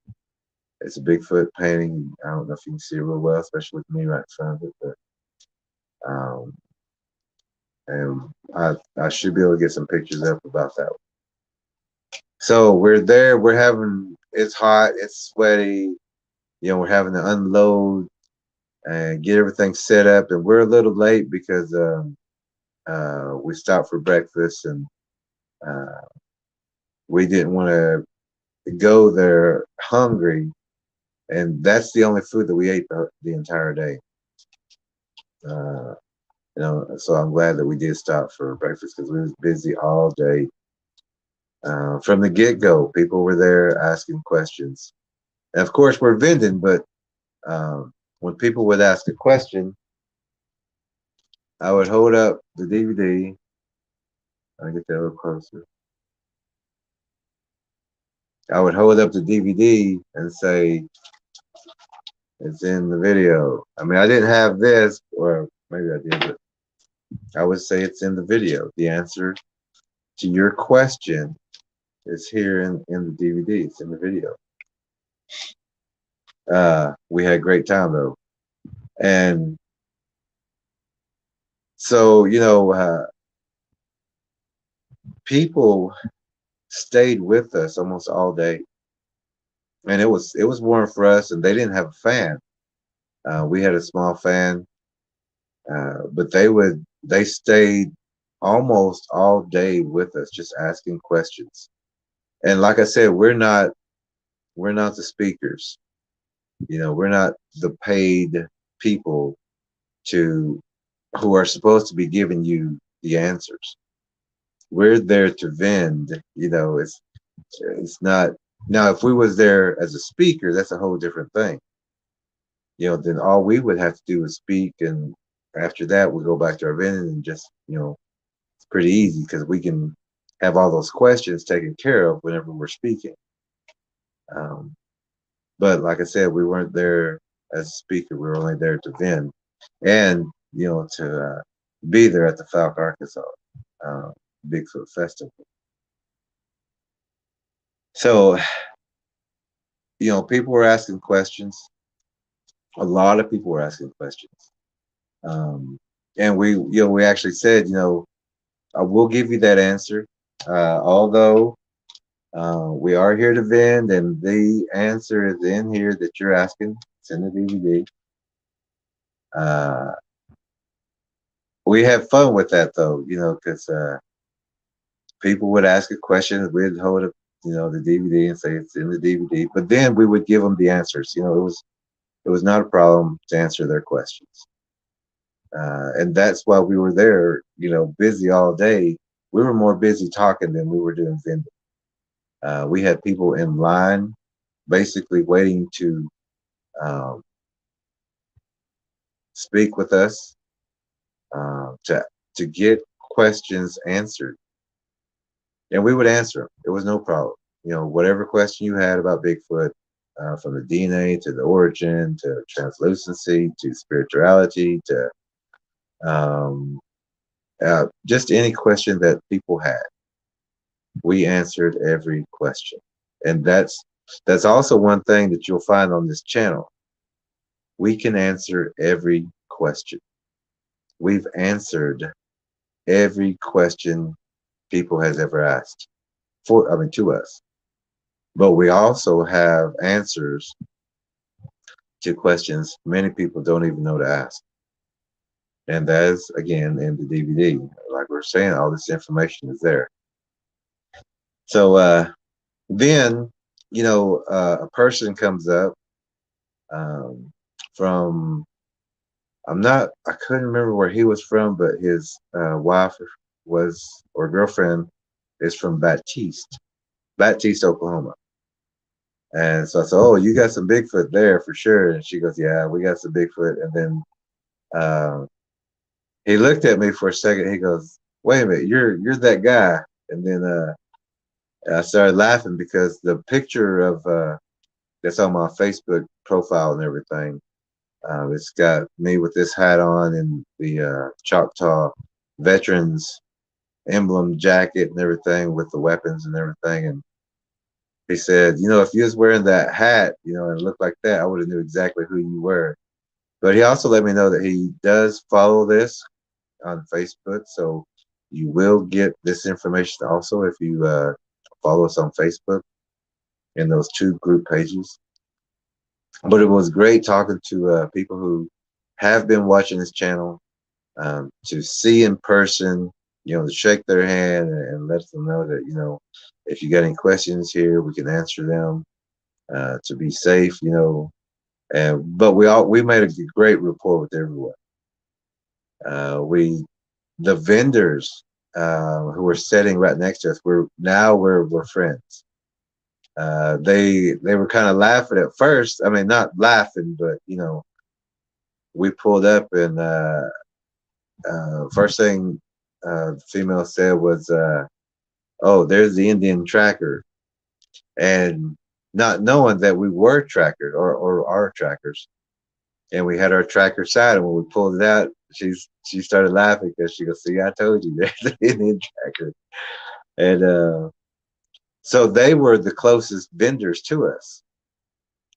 It's a Bigfoot painting. I don't know if you can see it real well, especially with me right in front of it, but um, and I should be able to get some pictures up about that. So we're there. We're having. It's hot. It's sweaty. We're having to unload and get everything set up, and we're a little late because we stopped for breakfast, and uh, we didn't want to go there hungry, and that's the only food that we ate the entire day. Uh, so I'm glad that we did stop for breakfast because we was busy all day. From the get-go, people were there asking questions. And of course, we're vending, but when people would ask a question, I would hold up the DVD. I'll get that a little closer. I would hold up the DVD and say, it's in the video. I mean, I didn't have this, or maybe I did, but I would say it's in the video. The answer to your question is here in the DVD. It's in the video. We had a great time though. And so, people stayed with us almost all day. And it was warm for us, and they didn't have a fan. We had a small fan, but they stayed almost all day with us, just asking questions. And like I said, we're not the speakers. We're not the paid people to who are supposed to be giving you the answers. We're there to vend. It's not. Now if we was there as a speaker, that's a whole different thing. Then all we would have to do is speak, and after that we go back to our vending and just, it's pretty easy because we can have all those questions taken care of whenever we're speaking. Um, but like I said, we weren't there as a speaker. We were only there to vend and, to be there at the Fouke, Arkansas uh, Bigfoot Festival. So, people were asking questions. A lot of people were asking questions. And we actually said, I will give you that answer. Although we are here to vend, and the answer is in here that you're asking. It's in the DVD. Uh, we have fun with that though, because people would ask a question, we'd hold up, the DVD and say it's in the DVD, but then we would give them the answers. It was not a problem to answer their questions, and that's why we were there, busy all day. We were more busy talking than we were doing vending. We had people in line, basically waiting to um, speak with us, to get questions answered, and we would answer them. It was no problem. Whatever question you had about Bigfoot, from the DNA to the origin to translucency to spirituality to just any question that people had, we answered every question. And that's also one thing that you'll find on this channel. We can answer every question. We've answered every question people has ever asked to us. But we also have answers to questions many people don't even know to ask. And that is, again, in the DVD. Like we're saying, all this information is there. So then, a person comes up from, I couldn't remember where he was from, but his wife or girlfriend is from Baptiste, Oklahoma. And so I said, "Oh, you got some Bigfoot there for sure." And she goes, "Yeah, we got some Bigfoot." And then he looked at me for a second. He goes, "Wait a minute, you're that guy." And then I started laughing because the picture of that's on my Facebook profile and everything, it's got me with this hat on and the Choctaw veterans emblem jacket and everything with the weapons and everything. And he said, if you was wearing that hat, and it looked like that, I would have knew exactly who you were. But he also let me know that he does follow this on Facebook, so you will get this information also if you follow us on Facebook in those two group pages. But it was great talking to people who have been watching this channel, to see in person, to shake their hand and let them know that, if you got any questions here, we can answer them, to be safe, And but we made a great rapport with everyone. We the vendors who were sitting right next to us, we're friends. They were kind of laughing at first. I mean, not laughing, but we pulled up and first thing the female said was, "Oh, there's the Indian tracker," and not knowing that we were trackers or are trackers, and we had our tracker side, and when we pulled it out, she started laughing because she goes, "See, I told you, there's the Indian tracker," and so they were the closest vendors to us.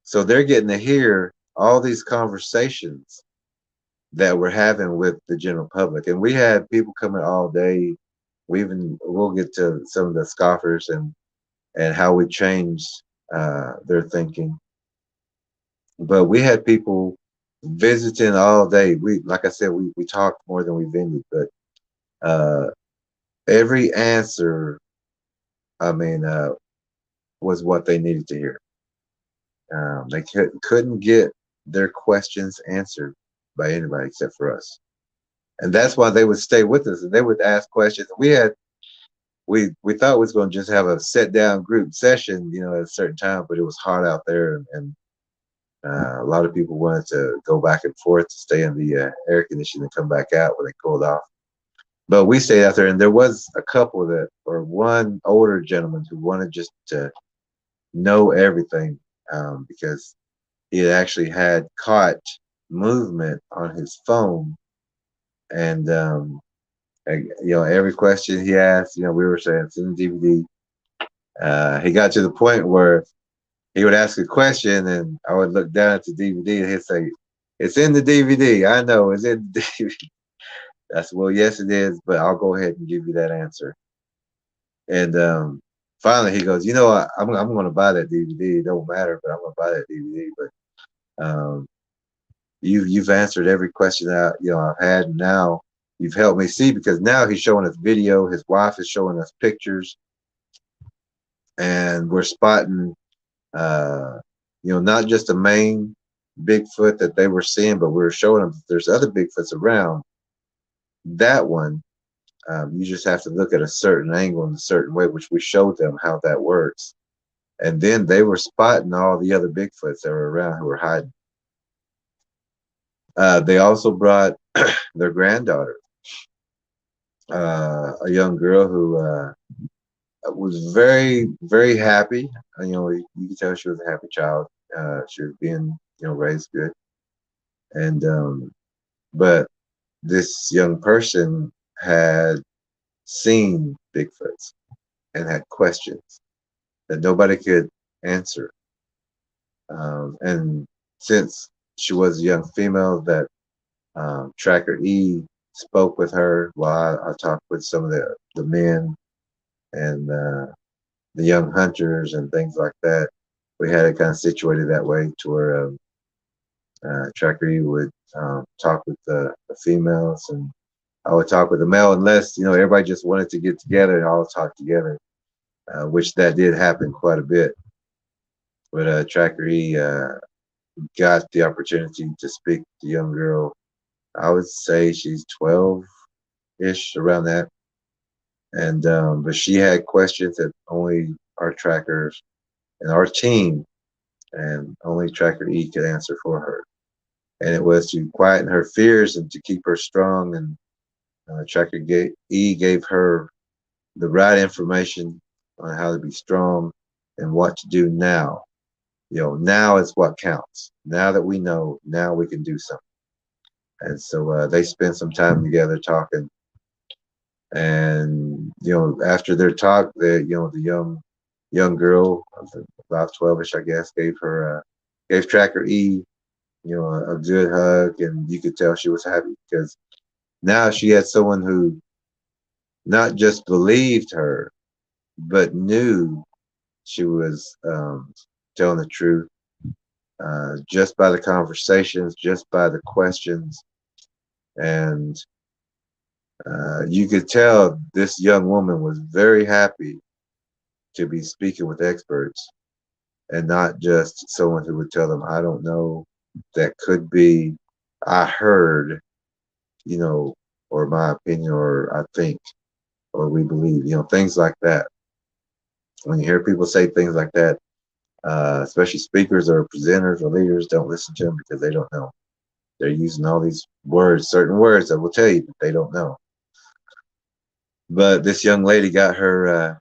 So they're getting to hear all these conversations that we're having with the general public. And we had people coming all day. We'll get to some of the scoffers and how we changed their thinking. But we had people visiting all day. Like I said, we talked more than we vended, but every answer, I mean, was what they needed to hear. They couldn't get their questions answered by anybody except for us, and that's why they would stay with us and they would ask questions. We thought we was going to just have a sit down group session, at a certain time, but it was hot out there, and a lot of people wanted to go back and forth to stay in the air conditioning and come back out when they cooled off. But we stayed out there, and there was a couple or one older gentleman who wanted just to know everything, because he had actually had caught movement on his phone, and every question he asked, we were saying it's in the DVD. He got to the point where he would ask a question, and I would look down at the DVD, and he'd say, "It's in the DVD. I know it's in the DVD." I said, "Well, yes, it is, but I'll go ahead and give you that answer." And finally, he goes, I'm going to buy that DVD. It don't matter, but I'm going to buy that DVD. But you've answered every question that I've had, and now you've helped me see, because now he's showing us video. His wife is showing us pictures, and we're spotting, not just the main Bigfoot that they were seeing, but we're showing them there's other Bigfoots around. That one, you just have to look at a certain angle in a certain way, which we showed them how that works. And then they were spotting all the other Bigfoots that were around who were hiding. They also brought their granddaughter, a young girl who was very, very happy. You could tell she was a happy child. She was being, raised good. And but this young person had seen Bigfoots and had questions that nobody could answer. And since she was a young female, that Tracker E spoke with her while I talked with some of the men and the young hunters and things like that. We had it kind of situated that way to where Tracker E would talk with the females, and I would talk with the male, unless everybody just wanted to get together and all talk together, which that did happen quite a bit. But Tracker E got the opportunity to speak to the young girl. I would say she's 12-ish, around that. And but she had questions that only our trackers and our team and only Tracker E could answer for her. And it was to quieten her fears and to keep her strong. And Tracker E gave her the right information on how to be strong and what to do now. Now is what counts. Now that we know, now we can do something. And so they spent some time together talking. And after their talk, the young girl, about 12-ish, I guess, gave Tracker E, a good hug, and you could tell she was happy, because now she had someone who not just believed her, but knew she was telling the truth just by the conversations, just by the questions. And you could tell this young woman was very happy to be speaking with experts and not just someone who would tell them, I don't know, that could be, I heard, you know, or my opinion, or I think, or we believe, things like that. When you hear people say things like that, especially speakers or presenters or leaders, don't listen to them because they don't know. They're using all these words, certain words that will tell you that they don't know. But this young lady got her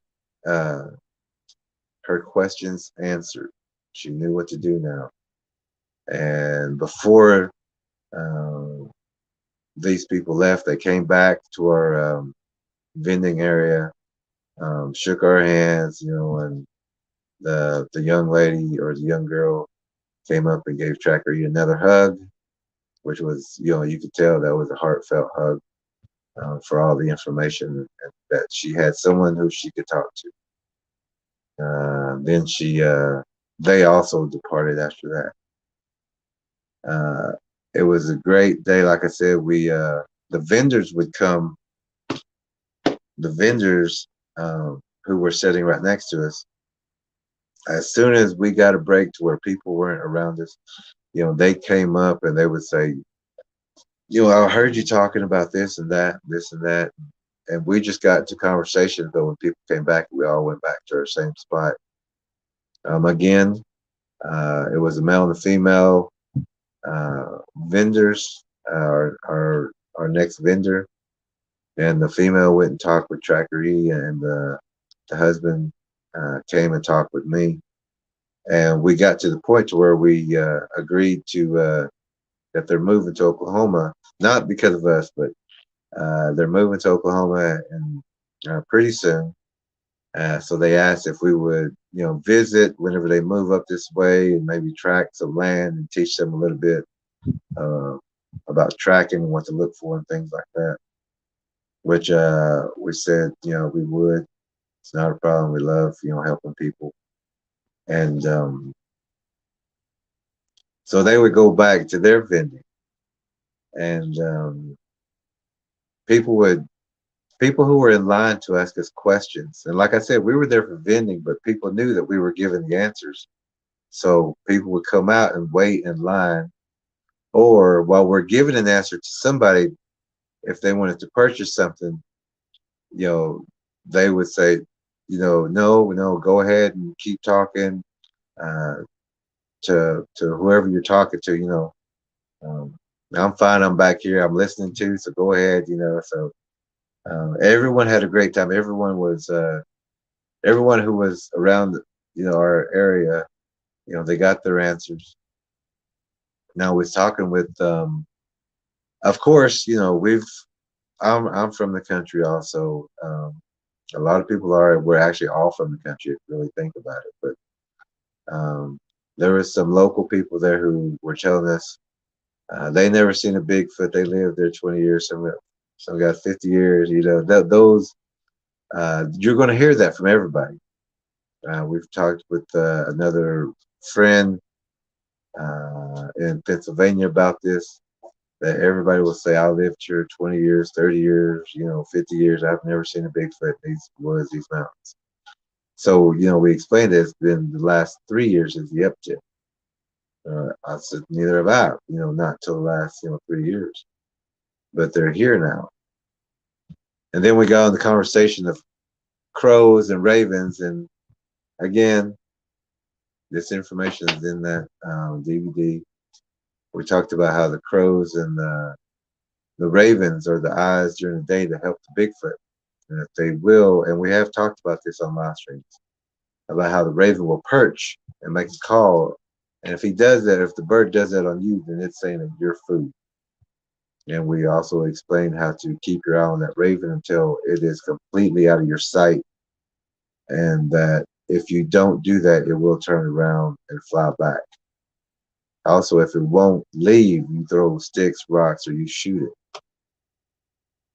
questions answered. She knew what to do now. And before um, these people left, they came back to our vending area, shook our hands, and the young lady or the young girl came up and gave Tracker another hug, which was, you could tell that was a heartfelt hug for all the information and that she had someone who she could talk to. Then they also departed after that. It was a great day. Like I said, the vendors would come. The vendors who were sitting right next to us, as soon as we got a break to where people weren't around us, they came up and they would say, I heard you talking about this and that. And we just got into conversations, but when people came back, we all went back to our same spot. Again, it was a male and a female vendors, our next vendor, and the female went and talked with Tracker E, and the husband came and talked with me, and we got to the point to where we agreed to that they're moving to Oklahoma, not because of us, but they're moving to Oklahoma and pretty soon. So they asked if we would, visit whenever they move up this way and maybe track some land and teach them a little bit uh, about tracking and what to look for and things like that. Which we said, we would. It's not a problem. We love, helping people. And so they would go back to their vending, and people would people who were in line to ask us questions. And like I said, we were there for vending, but people knew that we were giving the answers. So people would come out and wait in line, or while we're giving an answer to somebody, if they wanted to purchase something, they would say, no, go ahead and keep talking uh, to whoever you're talking to. Um, I'm fine. I'm back here. I'm listening to. So go ahead. So everyone had a great time. Everyone who was around, our area. They got their answers. Now, I was talking with, of course, I'm from the country also. A lot of people we're actually all from the country if you really think about it. But there was some local people there who were telling us they never seen a Bigfoot. They lived there 20 years. Some got 50 years. Those you're going to hear that from everybody. We've talked with another friend in Pennsylvania about this. That everybody will say, I lived here 20 years, 30 years, 50 years. I've never seen a Bigfoot in these woods, these mountains. So, we explained that it's been the last 3 years is the uptick. I said, neither have I, not till the last, 3 years. But they're here now. And then we got on the conversation of crows and ravens. And again, this information is in that DVD. We talked about how the crows and the ravens are the eyes during the day to help the Bigfoot. And if they will, and we have talked about this on live streams, about how the raven will perch and make a call. And if he does that, if the bird does that on you, then it's saying that you're food. And we also explained how to keep your eye on that raven until it is completely out of your sight. And that if you don't do that, it will turn around and fly back. Also, if it won't leave, you throw sticks, rocks, or you shoot it.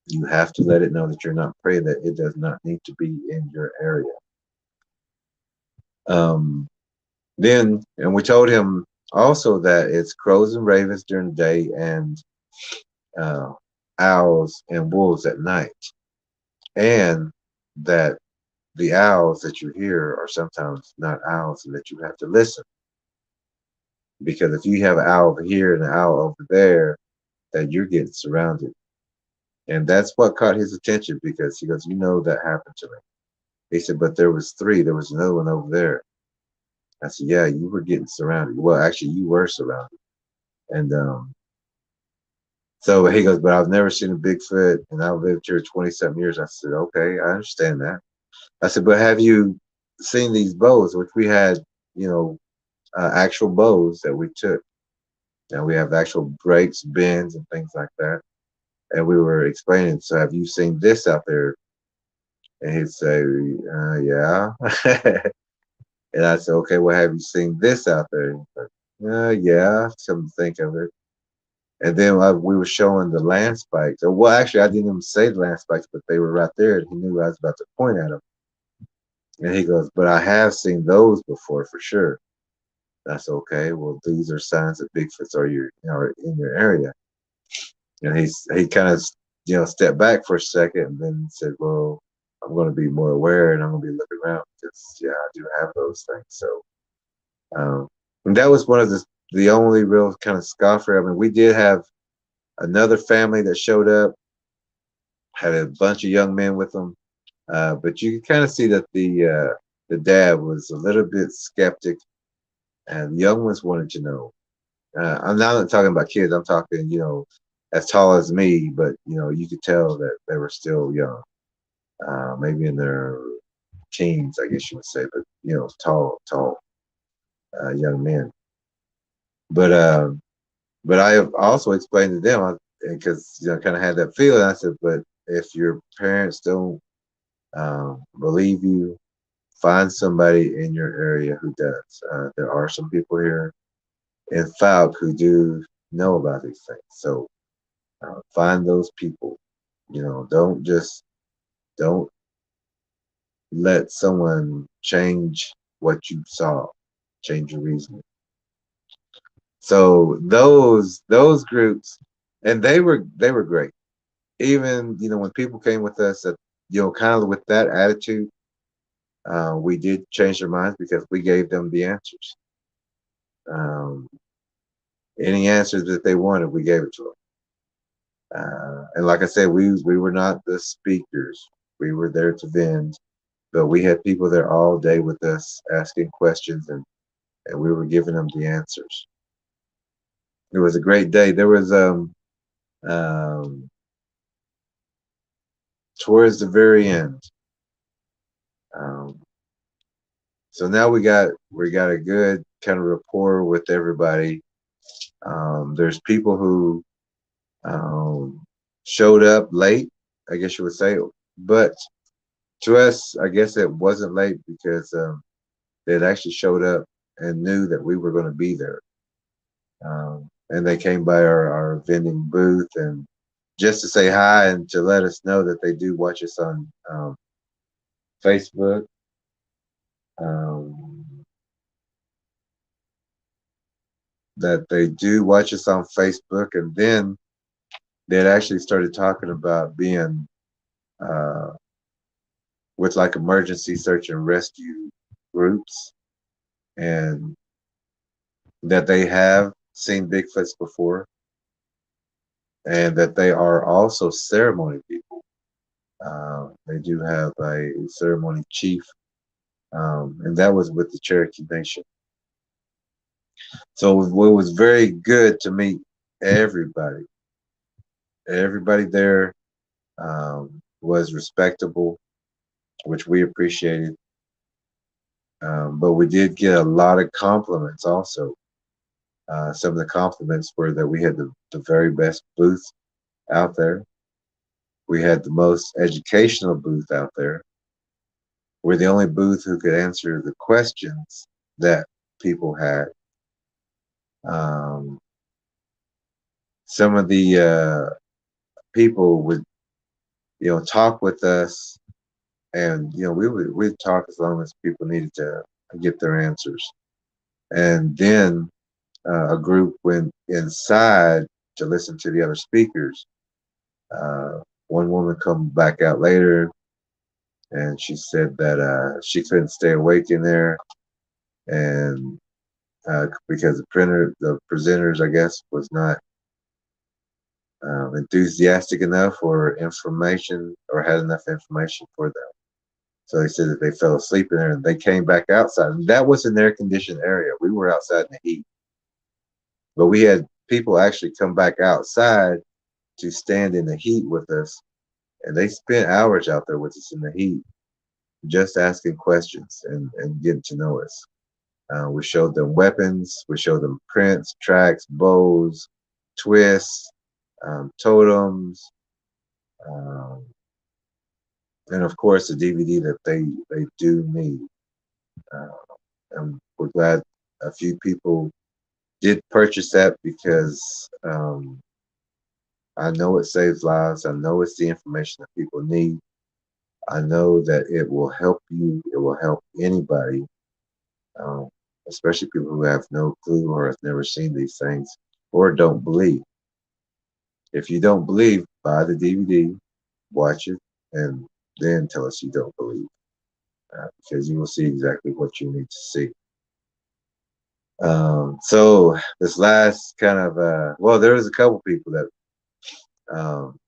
You have to let it know that you're not prey, that it does not need to be in your area. Um, then, and we told him also that it's crows and ravens during the day and uh, owls and wolves at night, and that the owls that you hear are sometimes not owls, and that you have to listen, because if you have an owl over here and an owl over there, that you're getting surrounded. And that's what caught his attention, because he goes, that happened to me. He said, but there was three. There was another one over there. I said, yeah, you were getting surrounded. Well, actually, you were surrounded. And so he goes, but I've never seen a Bigfoot, and I've lived here 20-something years. I said, okay, I understand that. I said, but have you seen these bows, which we had, actual bows that we took. And we have actual breaks, bends, and things like that. And we were explaining, so have you seen this out there? And he'd say, yeah. And I said, okay, well, have you seen this out there? He's like, yeah, come to think of it. And then we were showing the land spikes. Well, actually, I didn't even say the land spikes, but they were right there. And he knew I was about to point at them. And he goes, but I have seen those before for sure. That's okay. Well, these are signs that Bigfoots are in your area. And he kind of stepped back for a second, and then said, well, I'm going to be more aware, and I'm going to be looking around, because yeah, I do have those things. So and that was one of the only real kind of scoffer. I mean, we did have another family that showed up, had a bunch of young men with them, but you could kind of see that the dad was a little bit skeptic, and the young ones wanted to know. I'm not talking about kids. I'm talking, as tall as me, but you could tell that they were still young, maybe in their teens, I guess you would say, but tall young men. But I have also explained to them, because kind of had that feeling. I said, but if your parents don't believe you, find somebody in your area who does. There are some people here in Fouke who do know about these things. So find those people. Don't let someone change what you saw, change your reasoning. So those groups, and they were great. Even when people came with us, that kind of with that attitude, we did change their minds, because we gave them the answers. Um, any answers that they wanted, we gave it to them. And like I said, we were not the speakers. We were there to vend, but we had people there all day with us asking questions, and we were giving them the answers. It was a great day. There was um, towards the very end. Um, so now we got a good kind of rapport with everybody. There's people who showed up late, I guess you would say, but to us, I guess it wasn't late, because they had actually showed up and knew that we were going to be there. And they came by our vending booth, and just to say hi and to let us know that they do watch us on Facebook. Um, that they do watch us on Facebook, and then they had actually started talking about being uh, with like emergency search and rescue groups, and that they have seen Bigfoots before, and that they are also ceremony people. They do have a ceremony chief, and that was with the Cherokee Nation. So it was very good to meet everybody. Everybody there was respectable, which we appreciated. But we did get a lot of compliments also. Some of the compliments were that we had the very best booth out there. We had the most educational booth out there. We're the only booth who could answer the questions that people had. Um, some of the people would, talk with us, and we'd talk as long as people needed to get their answers. And then a group went inside to listen to the other speakers. Uh, one woman come back out later, and she said that she couldn't stay awake in there, and because the presenters, I guess, was not enthusiastic enough or information or had enough information for them. So they said that they fell asleep in there and they came back outside. And that was an air conditioned area. We were outside in the heat, but we had people actually come back outside to stand in the heat with us. And they spent hours out there with us in the heat, just asking questions and getting to know us. We showed them weapons. We showed them prints, tracks, bows, twists, totems, um, and of course the DVD that they do need. Uh, and we're glad a few people did purchase that because I know it saves lives. I know it's the information that people need. I know that it will help you. It will help anybody, um, especially people who have no clue or have never seen these things or don't believe. If you don't believe, buy the DVD, watch it, and then tell us you don't believe, because you will see exactly what you need to see. So this last kind of well, there was a couple people that um,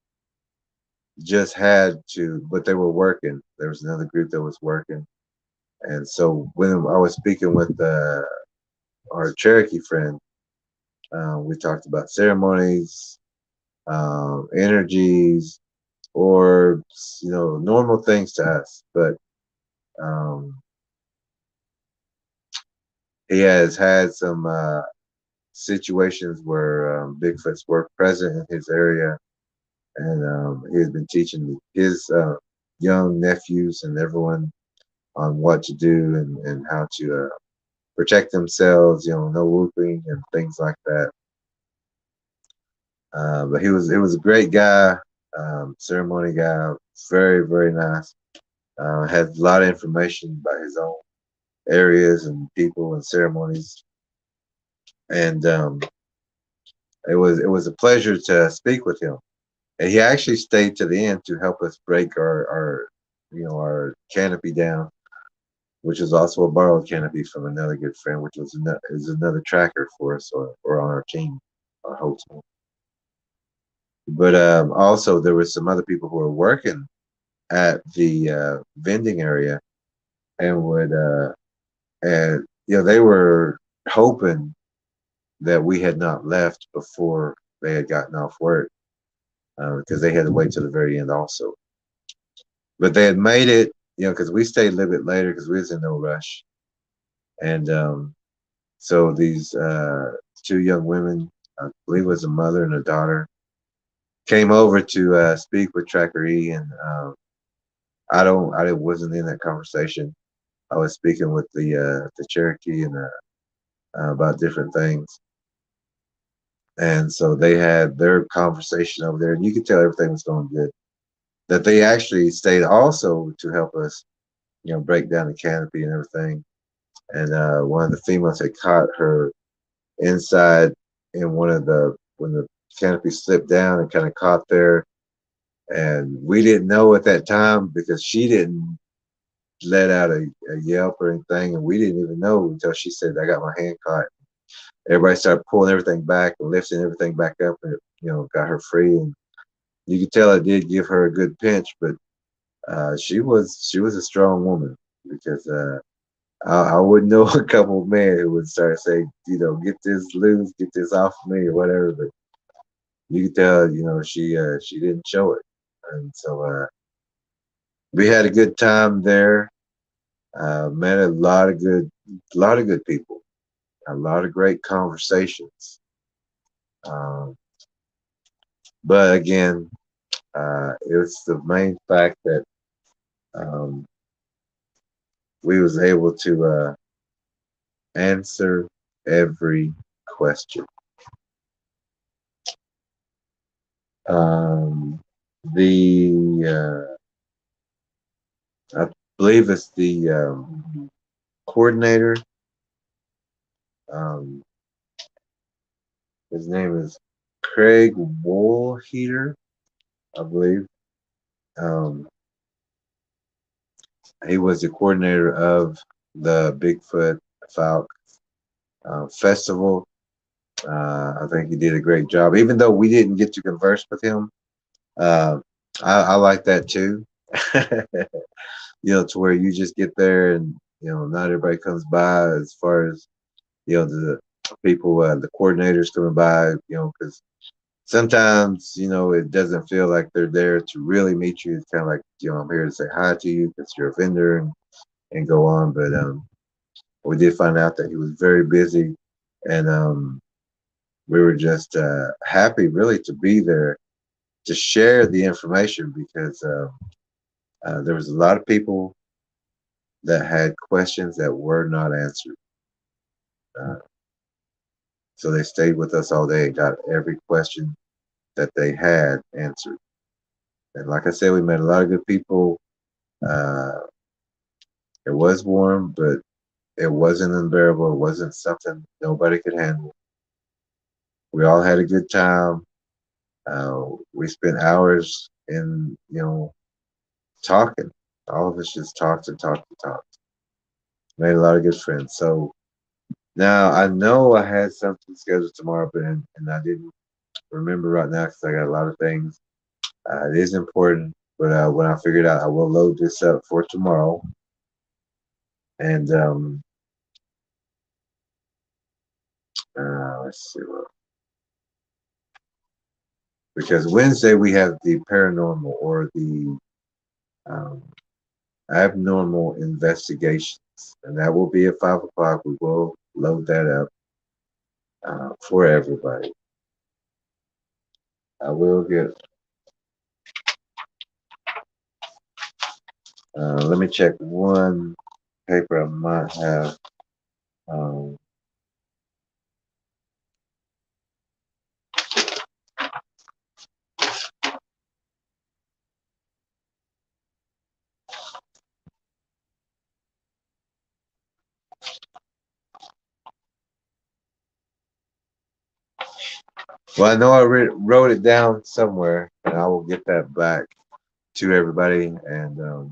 just had to, but they were working. There was another group that was working, and so when I was speaking with our Cherokee friend, we talked about ceremonies, energies, or normal things to us, but um, he has had some situations where Bigfoots were present in his area, and he has been teaching his young nephews and everyone on what to do and how to protect themselves, no whooping and things like that. But he was a great guy, ceremony guy, very, very nice. Had a lot of information about his own areas and people and ceremonies, and it was a pleasure to speak with him. And he actually stayed to the end to help us break our canopy down, which is also a borrowed canopy from another good friend, which is another tracker for us or on our team, our whole team. But also there were some other people who were working at the vending area and would and they were hoping that we had not left before they had gotten off work, because they had to wait till the very end also. But they had made it, because we stayed a little bit later because we was in no rush. And so these two young women, I believe it was a mother and a daughter, came over to speak with Tracker E, and I wasn't in that conversation. I was speaking with the Cherokee and about different things, and so they had their conversation over there, and you could tell everything was going good. That they actually stayed also to help us, break down the canopy and everything. And one of the females had caught her inside in when the canopy slipped down and kind of caught there. And we didn't know at that time because she didn't let out a yelp or anything, and we didn't even know until she said, "I got my hand caught." Everybody started pulling everything back and lifting everything back up, and it, got her free. And you could tell it did give her a good pinch, but she was a strong woman, because I would know a couple of men who would start saying, "Get this loose, get this off of me," or whatever. But you could tell, she didn't show it, and so we had a good time there. Met a lot of good people, a lot of great conversations. Um, but again, it's the main fact that um, we was able to answer every question. Um, the I believe it's the coordinator. Um, his name is Craig Woolheater, I believe. Um, he was the coordinator of the Bigfoot Fouke festival. I think he did a great job, even though we didn't get to converse with him. Uh, I like that too. To where you just get there and not everybody comes by, as far as the people, the coordinators coming by, because sometimes it doesn't feel like they're there to really meet you. It's kind of like I'm here to say hi to you because you're a vendor and go on. But we did find out that he was very busy, and we were just happy really to be there to share the information, because there was a lot of people that had questions that were not answered. Uh, so they stayed with us all day and got every question that they had answered. And like I said, we met a lot of good people. Uh, it was warm, but it wasn't unbearable. It wasn't something nobody could handle. We all had a good time. We spent hours in, talking. All of us just talked and talked and talked. Made a lot of good friends. So now I know I had something scheduled tomorrow, but and I didn't remember right now because I got a lot of things. It is important, but when I figure it out, I will load this up for tomorrow. And let's see, because Wednesday we have the paranormal, or the um, abnormal investigations, and that will be at 5 o'clock. We will load that up for everybody. I will get. Let me check one paper I might have. Um, well, I know I wrote it down somewhere, and I will get that back to everybody. And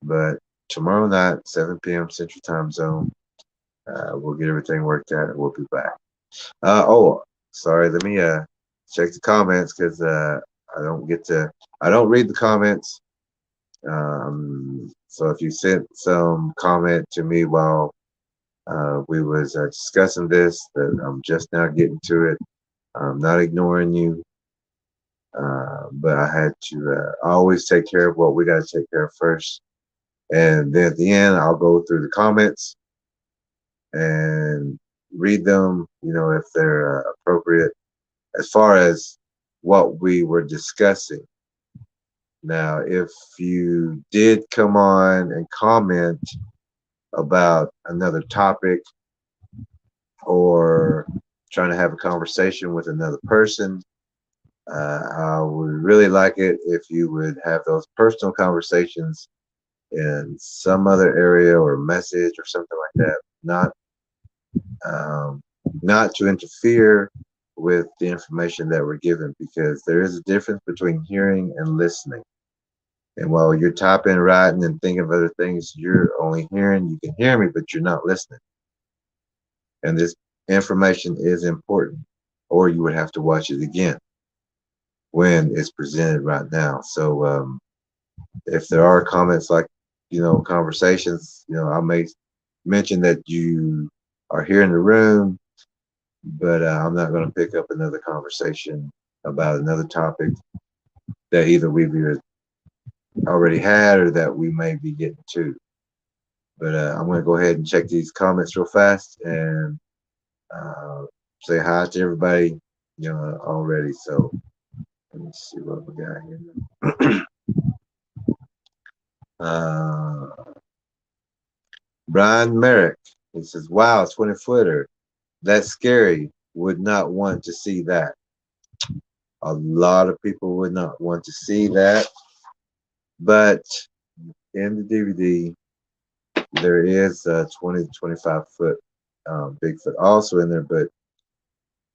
but tomorrow night, 7 p.m. Central Time Zone, we'll get everything worked out, and we'll be back. Oh, sorry. Let me check the comments, because I don't get to. I don't read the comments. So if you sent some comment to me while we was discussing this, that I'm just now getting to it. I'm not ignoring you, but I had to always take care of what we got to take care of first, and then at the end I'll go through the comments and read them, if they're appropriate as far as what we were discussing. Now, if you did come on and comment about another topic, or trying to have a conversation with another person, I would really like it if you would have those personal conversations in some other area or message or something like that, um, not to interfere with the information that we're given, because there is a difference between hearing and listening. And while you're typing, writing, and thinking of other things, you're only hearing. You can hear me, but you're not listening. And this information is important, or you would have to watch it again when it's presented right now. So if there are comments like, conversations, I may mention that you are here in the room, but I'm not going to pick up another conversation about another topic that either we've already had or that we may be getting to. But I'm going to go ahead and check these comments real fast and say hi to everybody, already. So let me see what we got here. Brian Merrick, he says, wow, 20-footer. That's scary. Would not want to see that. A lot of people would not want to see that. But in the DVD, there is a 20 to 25 foot Bigfoot also in there, but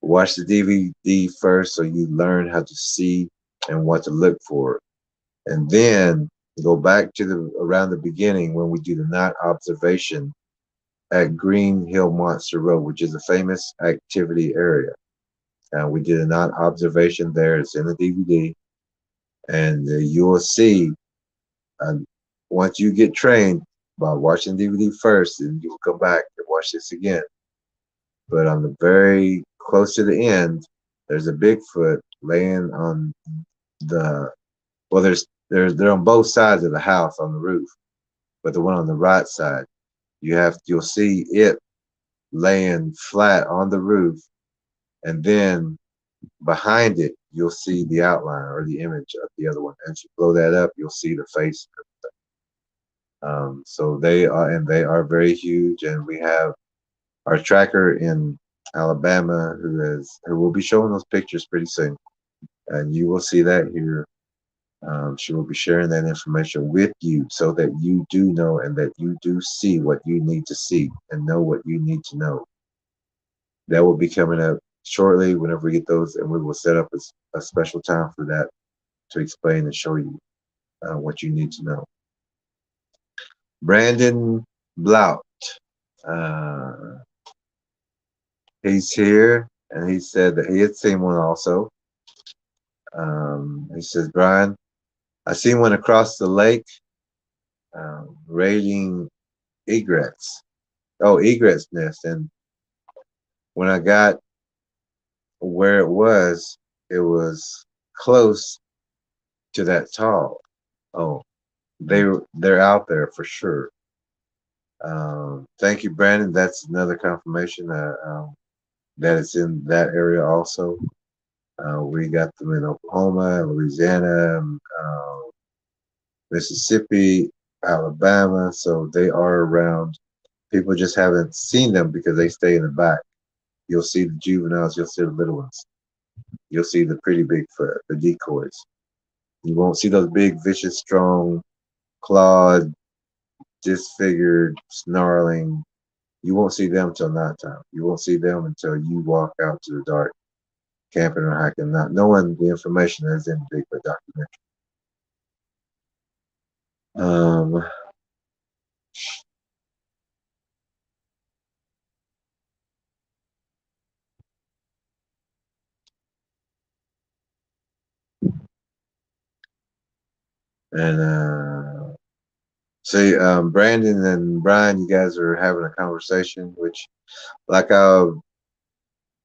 watch the DVD first so you learn how to see and what to look for. And then go back to the around the beginning when we do the night observation at Green Hill Monster Road, which is a famous activity area. We did a night observation there. It's in the DVD. And you will see, uh, once you get trained by watching DVD first, and you will come back and watch this again. But on the very close to the end, there's a Bigfoot laying on the well. They're on both sides of the house on the roof, but the one on the right side, you'll see it laying flat on the roof, and then behind it you'll see the outline or the image of the other one. As you blow that up, you'll see the face. So they are very huge, and we have our tracker in Alabama who will be showing those pictures pretty soon, and you will see that here. She will be sharing that information with you so that you do know and that you do see what you need to see and know what you need to know. That will be coming up shortly whenever we get those, and we will set up a special time for that to explain and show you what you need to know. Brandon Blout, uh, he's here, and he said that he had seen one also. He says, Brian, I seen one across the lake raiding egrets. Oh, egret's nest. And when I got where it was close to that tall. Oh, they're out there for sure. Thank you, Brandon. That's another confirmation that it's in that area also. We got them in Oklahoma, Louisiana, Mississippi, Alabama, so they are around. People just haven't seen them because they stay in the back. You'll see the juveniles, you'll see the little ones. You'll see the pretty Bigfoot, the decoys. You won't see those big, vicious, strong, clawed, disfigured, snarling. You won't see them till nighttime. You won't see them until you walk out to the dark, camping or hiking, not knowing the information that's in the Bigfoot documentary. And see, Brandon and Brian, you guys are having a conversation, which, like,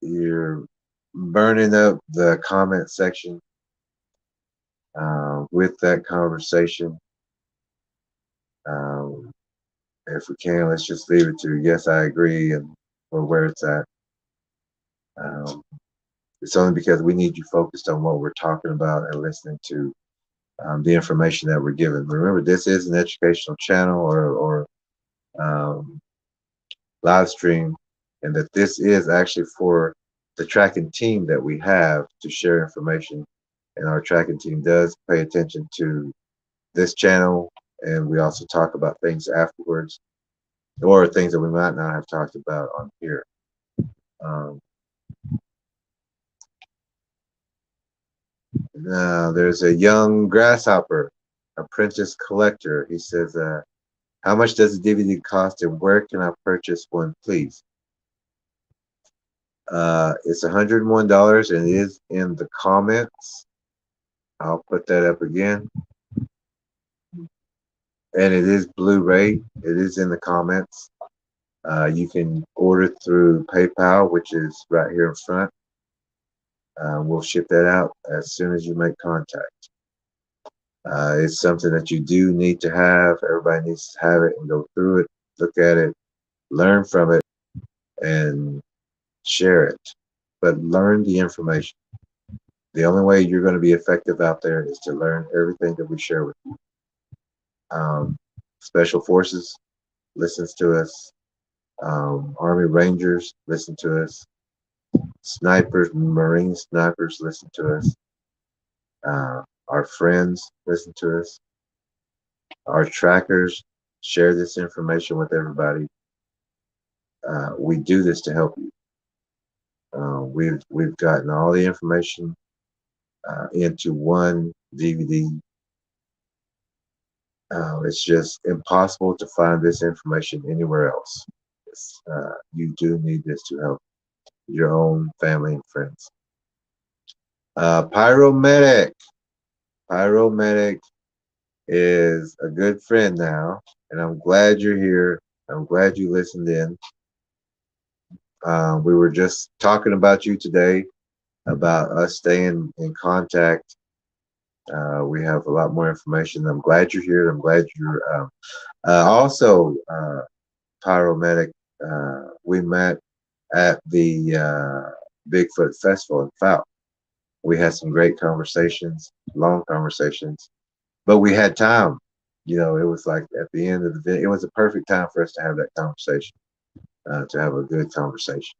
you're burning up the comment section with that conversation. If we can, let's just leave it to yes, I agree, and or where it's at. It's only because we need you focused on what we're talking about and listening to the information that we're given. Remember, this is an educational channel or live stream, and that this is actually for the tracking team that we have to share information. And our tracking team does pay attention to this channel, and we also talk about things afterwards, or things that we might not have talked about on here. Now, there's a young grasshopper, apprentice collector. He says, how much does a DVD cost and where can I purchase one, please? It's $101 and it is in the comments. I'll put that up again. And it is Blu-ray. It is in the comments. You can order through PayPal, which is right here in front. We'll ship that out as soon as you make contact. It's something that you do need to have. Everybody needs to have it and go through it, look at it, learn from it, and share it. But learn the information. The only way you're going to be effective out there is to learn everything that we share with you. Special Forces listens to us. Army Rangers listen to us. Snipers, Marine snipers listen to us. Our friends listen to us. Our trackers Share this information with everybody. We do this to help you. We've gotten all the information into one DVD. It's just impossible to find this information anywhere else. You do need this to help your own family and friends. Pyromedic. Pyromedic is a good friend now, and I'm glad you're here. I'm glad you listened in. We were just talking about you today, about us staying in contact. We have a lot more information. I'm glad you're here. I'm glad you're also Pyromedic. We met at the Bigfoot Festival in Fouke. We had some great conversations, long conversations, but we had time. You know, it was like at the end of the day, it was a perfect time for us to have that conversation, to have a good conversation.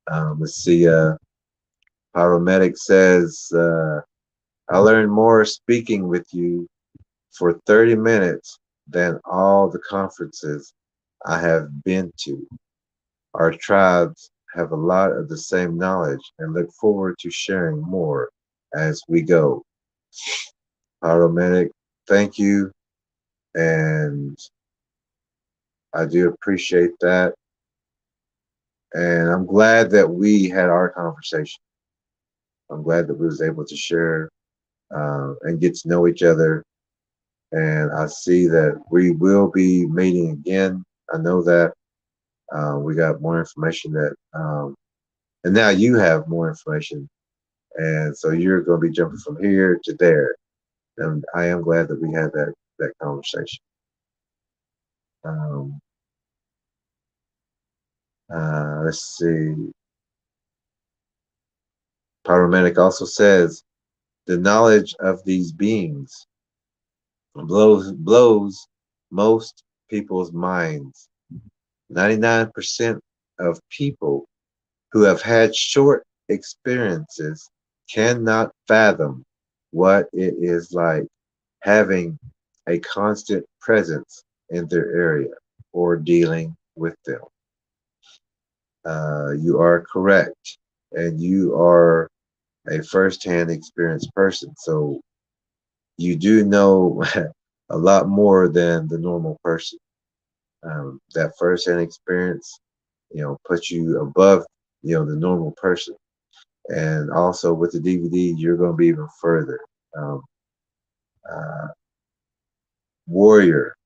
Let's see. Pyromedic says, I learned more speaking with you for 30 minutes than all the conferences I have been to. Our tribes have a lot of the same knowledge and look forward to sharing more as we go. Pyromedic, thank you. And I do appreciate that. And I'm glad that we had our conversation. I'm glad that we was able to share and get to know each other. And I see that we will be meeting again. I know that we got more information that, and now you have more information. And so you're going to be jumping from here to there. And I am glad that we had that conversation. Um, let's see. Pyromedic also says the knowledge of these beings blows most people's minds. 99% of people who have had short experiences cannot fathom what it is like having a constant presence in their area or dealing with them. You are correct, and you are a first-hand experienced person, so you do know a lot more than the normal person. That first-hand experience, puts you above, the normal person. And also with the DVD, you're going to be even further. Um, uh, Warrior,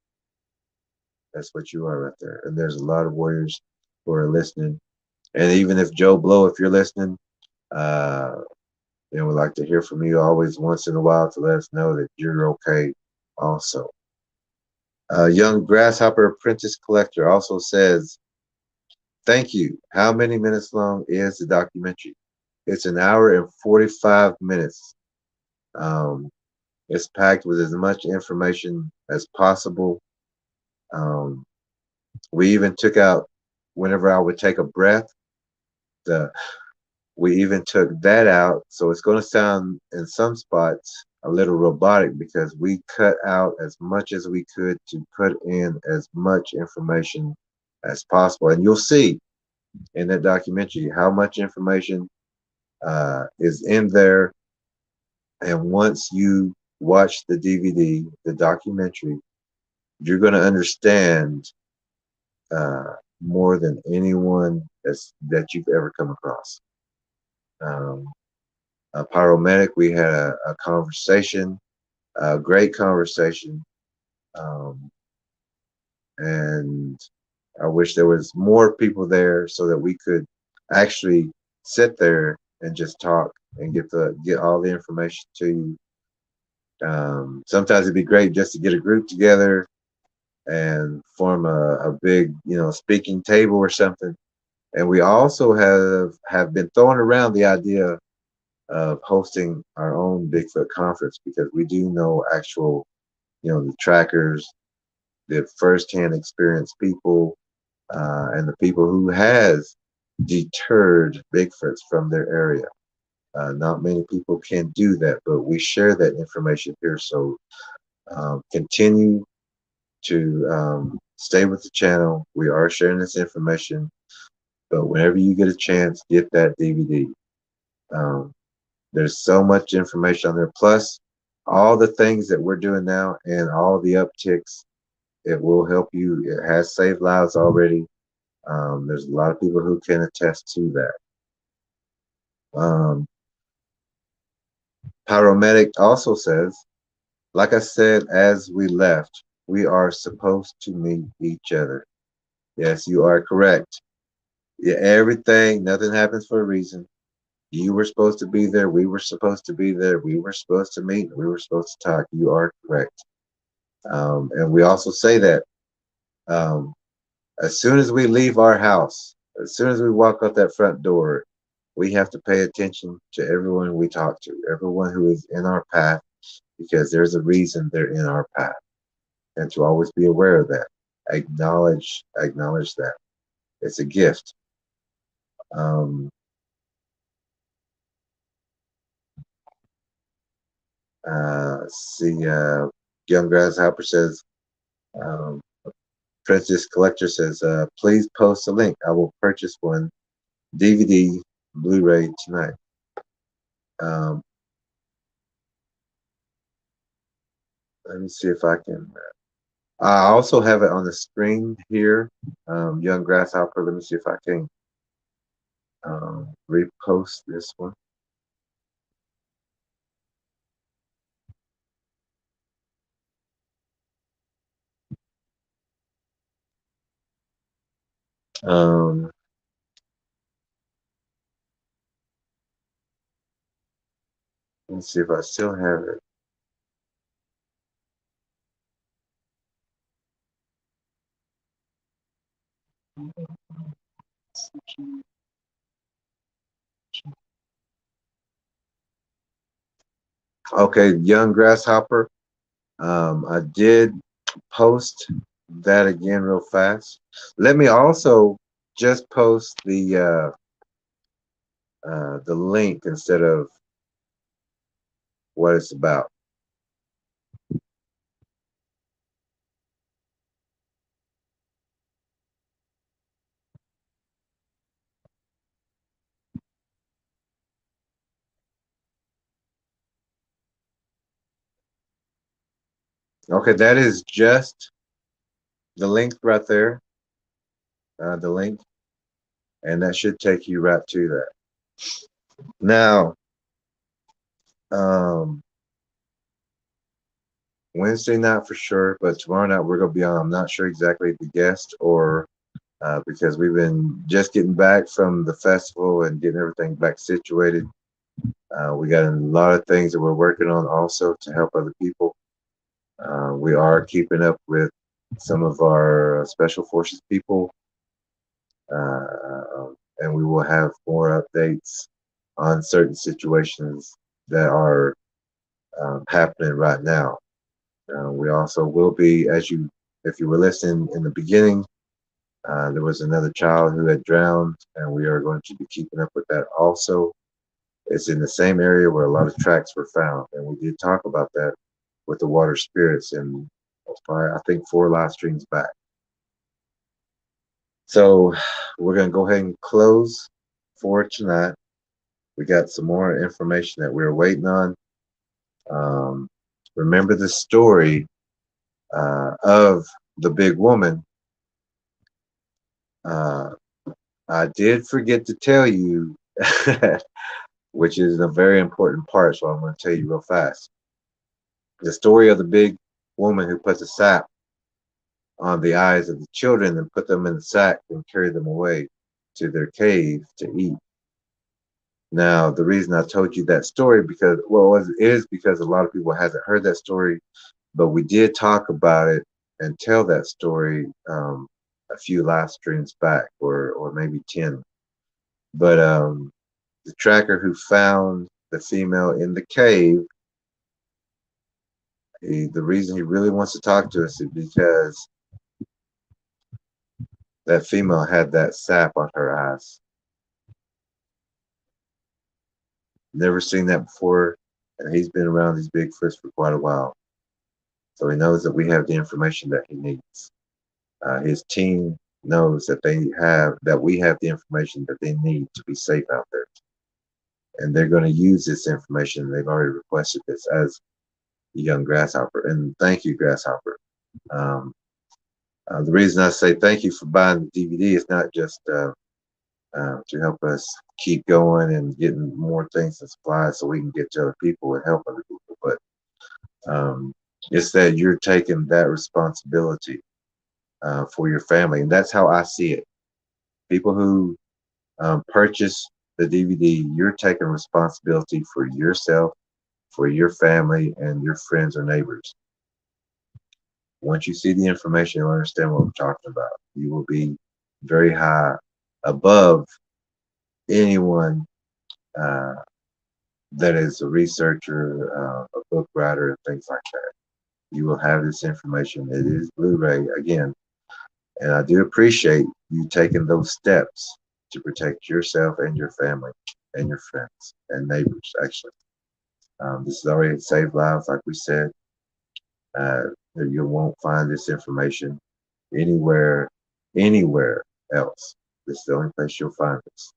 that's what you are right there. And there's a lot of warriors who are listening. And even if Joe Blow, if you're listening, uh, we'd like to hear from you always once in a while to let us know that you're okay also. Young Grasshopper Apprentice Collector also says, thank you. How many minutes long is the documentary? It's an hour and 45 minutes. It's packed with as much information as possible. Um, we even took out, whenever I would take a breath, we even took that out. So it's going to sound in some spots a little robotic because we cut out as much as we could to put in as much information as possible. And you'll see in that documentary how much information is in there. And once you watch the DVD, the documentary, you're going to understand more than anyone that you've ever come across. A Pyromedic, we had a conversation, a great conversation, and I wish there was more people there so that we could actually sit there and just talk and get all the information to you. Sometimes it'd be great just to get a group together and form a big, speaking table or something. And we also have been throwing around the idea of hosting our own Bigfoot conference because we do know actual, the trackers, the firsthand experienced people, and the people who has deterred Bigfoots from their area. Not many people can do that, but we share that information here. So continue to stay with the channel. We are sharing this information, but whenever you get a chance, get that DVD. Um, there's so much information on there. Plus, all the things that we're doing now and all the upticks, it will help you. It has saved lives already. There's a lot of people who can attest to that. Pyromedic also says, like I said, as we left, we are supposed to meet each other. Yes, you are correct. Yeah, everything, nothing happens for a reason. You were supposed to be there. We were supposed to be there. We were supposed to meet. We were supposed to talk. You are correct. And we also say that um, as soon as we leave our house, as soon as we walk out that front door, we have to pay attention to everyone we talk to, everyone who is in our path, because there's a reason they're in our path, and to always be aware of that. Acknowledge that. It's a gift. Um, let's see, Young Grasshopper says, um, Princess Collector says, please post a link. I will purchase one DVD, Blu-ray tonight. Um, let me see if I can. I also have it on the screen here, Young Grasshopper. Let me see if I can repost this one. Um, let's see if I still have it. Okay, Young Grasshopper. I did post that again real fast. Let me also just post the link instead of what it's about. Okay, that is just the link right there. The link, and that should take you right to that. Now, um, Wednesday night for sure, but tomorrow night we're gonna be on. I'm not sure exactly the guest or because we've been just getting back from the festival and getting everything back situated. We got a lot of things that we're working on also to help other people. We are keeping up with some of our special forces people, and we will have more updates on certain situations that are happening right now. We also will be, if you were listening in the beginning, there was another child who had drowned, and we are going to be keeping up with that also. It's in the same area where a lot of tracks were found, and we did talk about that with the water spirits and I think 4 live streams back. So we're going to go ahead and close for tonight. We got some more information that we're waiting on. Remember the story of the big woman. I did forget to tell you, which is a very important part, so I'm going to tell you real fast. The story of the big woman who put the sap on the eyes of the children and put them in the sack and carried them away to their cave to eat. Now, the reason I told you that story is because a lot of people hasn't heard that story, but we did talk about it and tell that story a few live streams back, or maybe 10. But the tracker who found the female in the cave, the reason he really wants to talk to us is because that female had that sap on her eyes. Never seen that before, and he's been around these Bigfoots for quite a while. So he knows that we have the information that he needs. His team knows that we have the information that they need to be safe out there. And they're going to use this information. They've already requested this as the young Grasshopper. And thank you, Grasshopper. Um, the reason I say thank you for buying the DVD is not just to help us keep going and getting more things and supplies so we can get to other people and help other people, but it's that you're taking that responsibility for your family. And that's how I see it. People who purchase the DVD, you're taking responsibility for yourself, for your family, and your friends or neighbors. Once you see the information, you'll understand what we're talking about. You will be very high above anyone that is a researcher, a book writer, and things like that. You will have this information. It is Blu-ray again, and I do appreciate you taking those steps to protect yourself and your family and your friends and neighbors. Actually, this has already saved lives, like we said. You won't find this information anywhere else. This is the only place you'll find this.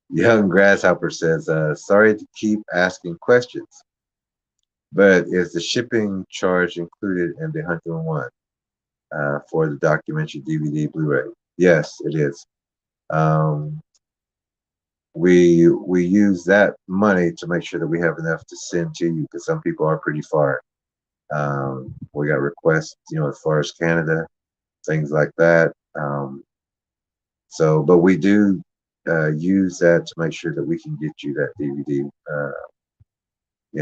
Young Grasshopper says, sorry to keep asking questions, but is the shipping charge included in the 101 for the documentary DVD Blu-ray? Yes, it is. We use that money to make sure that we have enough to send to you, because some people are pretty far. We got requests, as far as Canada, things like that. But we do use that to make sure that we can get you that DVD,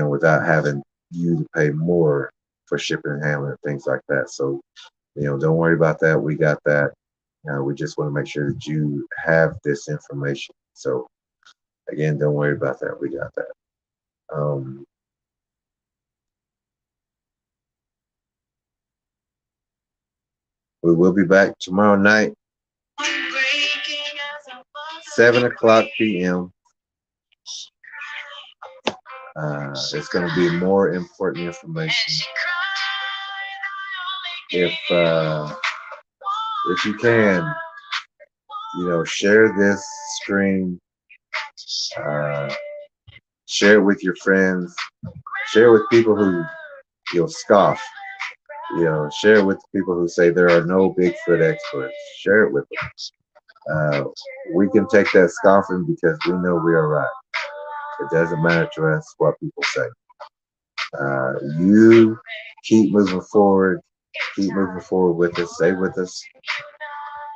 without having you to pay more for shipping and handling and things like that. So, don't worry about that. We got that. We just want to make sure that you have this information. So, again, don't worry about that. We got that. We will be back tomorrow night, 7:00 p.m. It's going to be more important information. If you can, share this stream, share it with your friends, share it with people who scoff, share it with people who say there are no Bigfoot experts. Share it with them. We can take that scoffing because we know we are right. It doesn't matter to us what people say. You keep moving forward. Keep moving forward with us. Stay with us.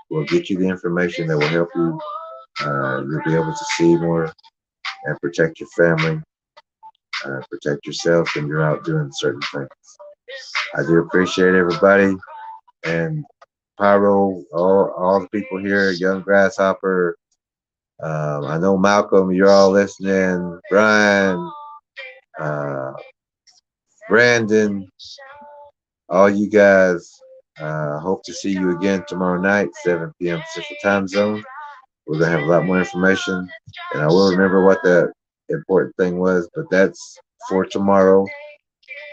We'll get you the information that will help you. You'll be able to see more and protect your family, protect yourself when you're out doing certain things. I do appreciate everybody, and Pyro, all the people here, Young Grasshopper. I know Malcolm, you're all listening. Brian, Brandon, all you guys. Hope to see you again tomorrow night, 7 p.m. Central Time Zone. We're going to have a lot more information, and I will remember what the important thing was, but that's for tomorrow.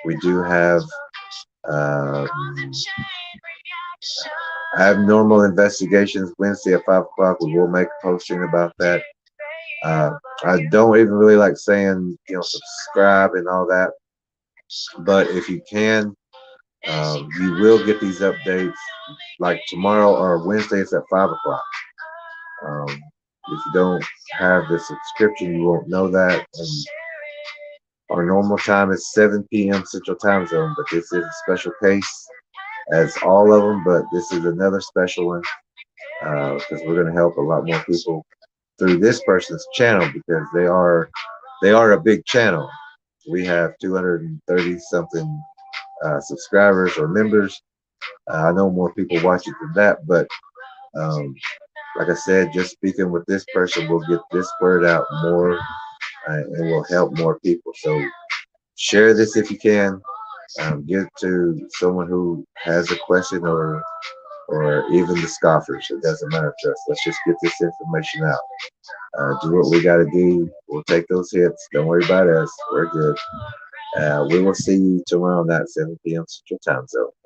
We do have abnormal investigations Wednesday at 5 o'clock. We will make a posting about that. I don't even really like saying, subscribe and all that, but if you can, you will get these updates like tomorrow or Wednesdays at 5 o'clock. If you don't have the subscription, you won't know that. And our normal time is 7 p.m. Central Time Zone, but this is a special case, as all of them, but this is another special one because we're going to help a lot more people through this person's channel, because they are a big channel. We have 230 something subscribers or members. I know more people watch it than that, but like I said, just speaking with this person will get this word out more and will help more people. So share this if you can. Give it to someone who has a question or even the scoffers. It doesn't matter to us. Let's just get this information out. Do what we got to do. We'll take those hits. Don't worry about us. We're good. We will see you tomorrow night, 7 p.m. Central Time Zone.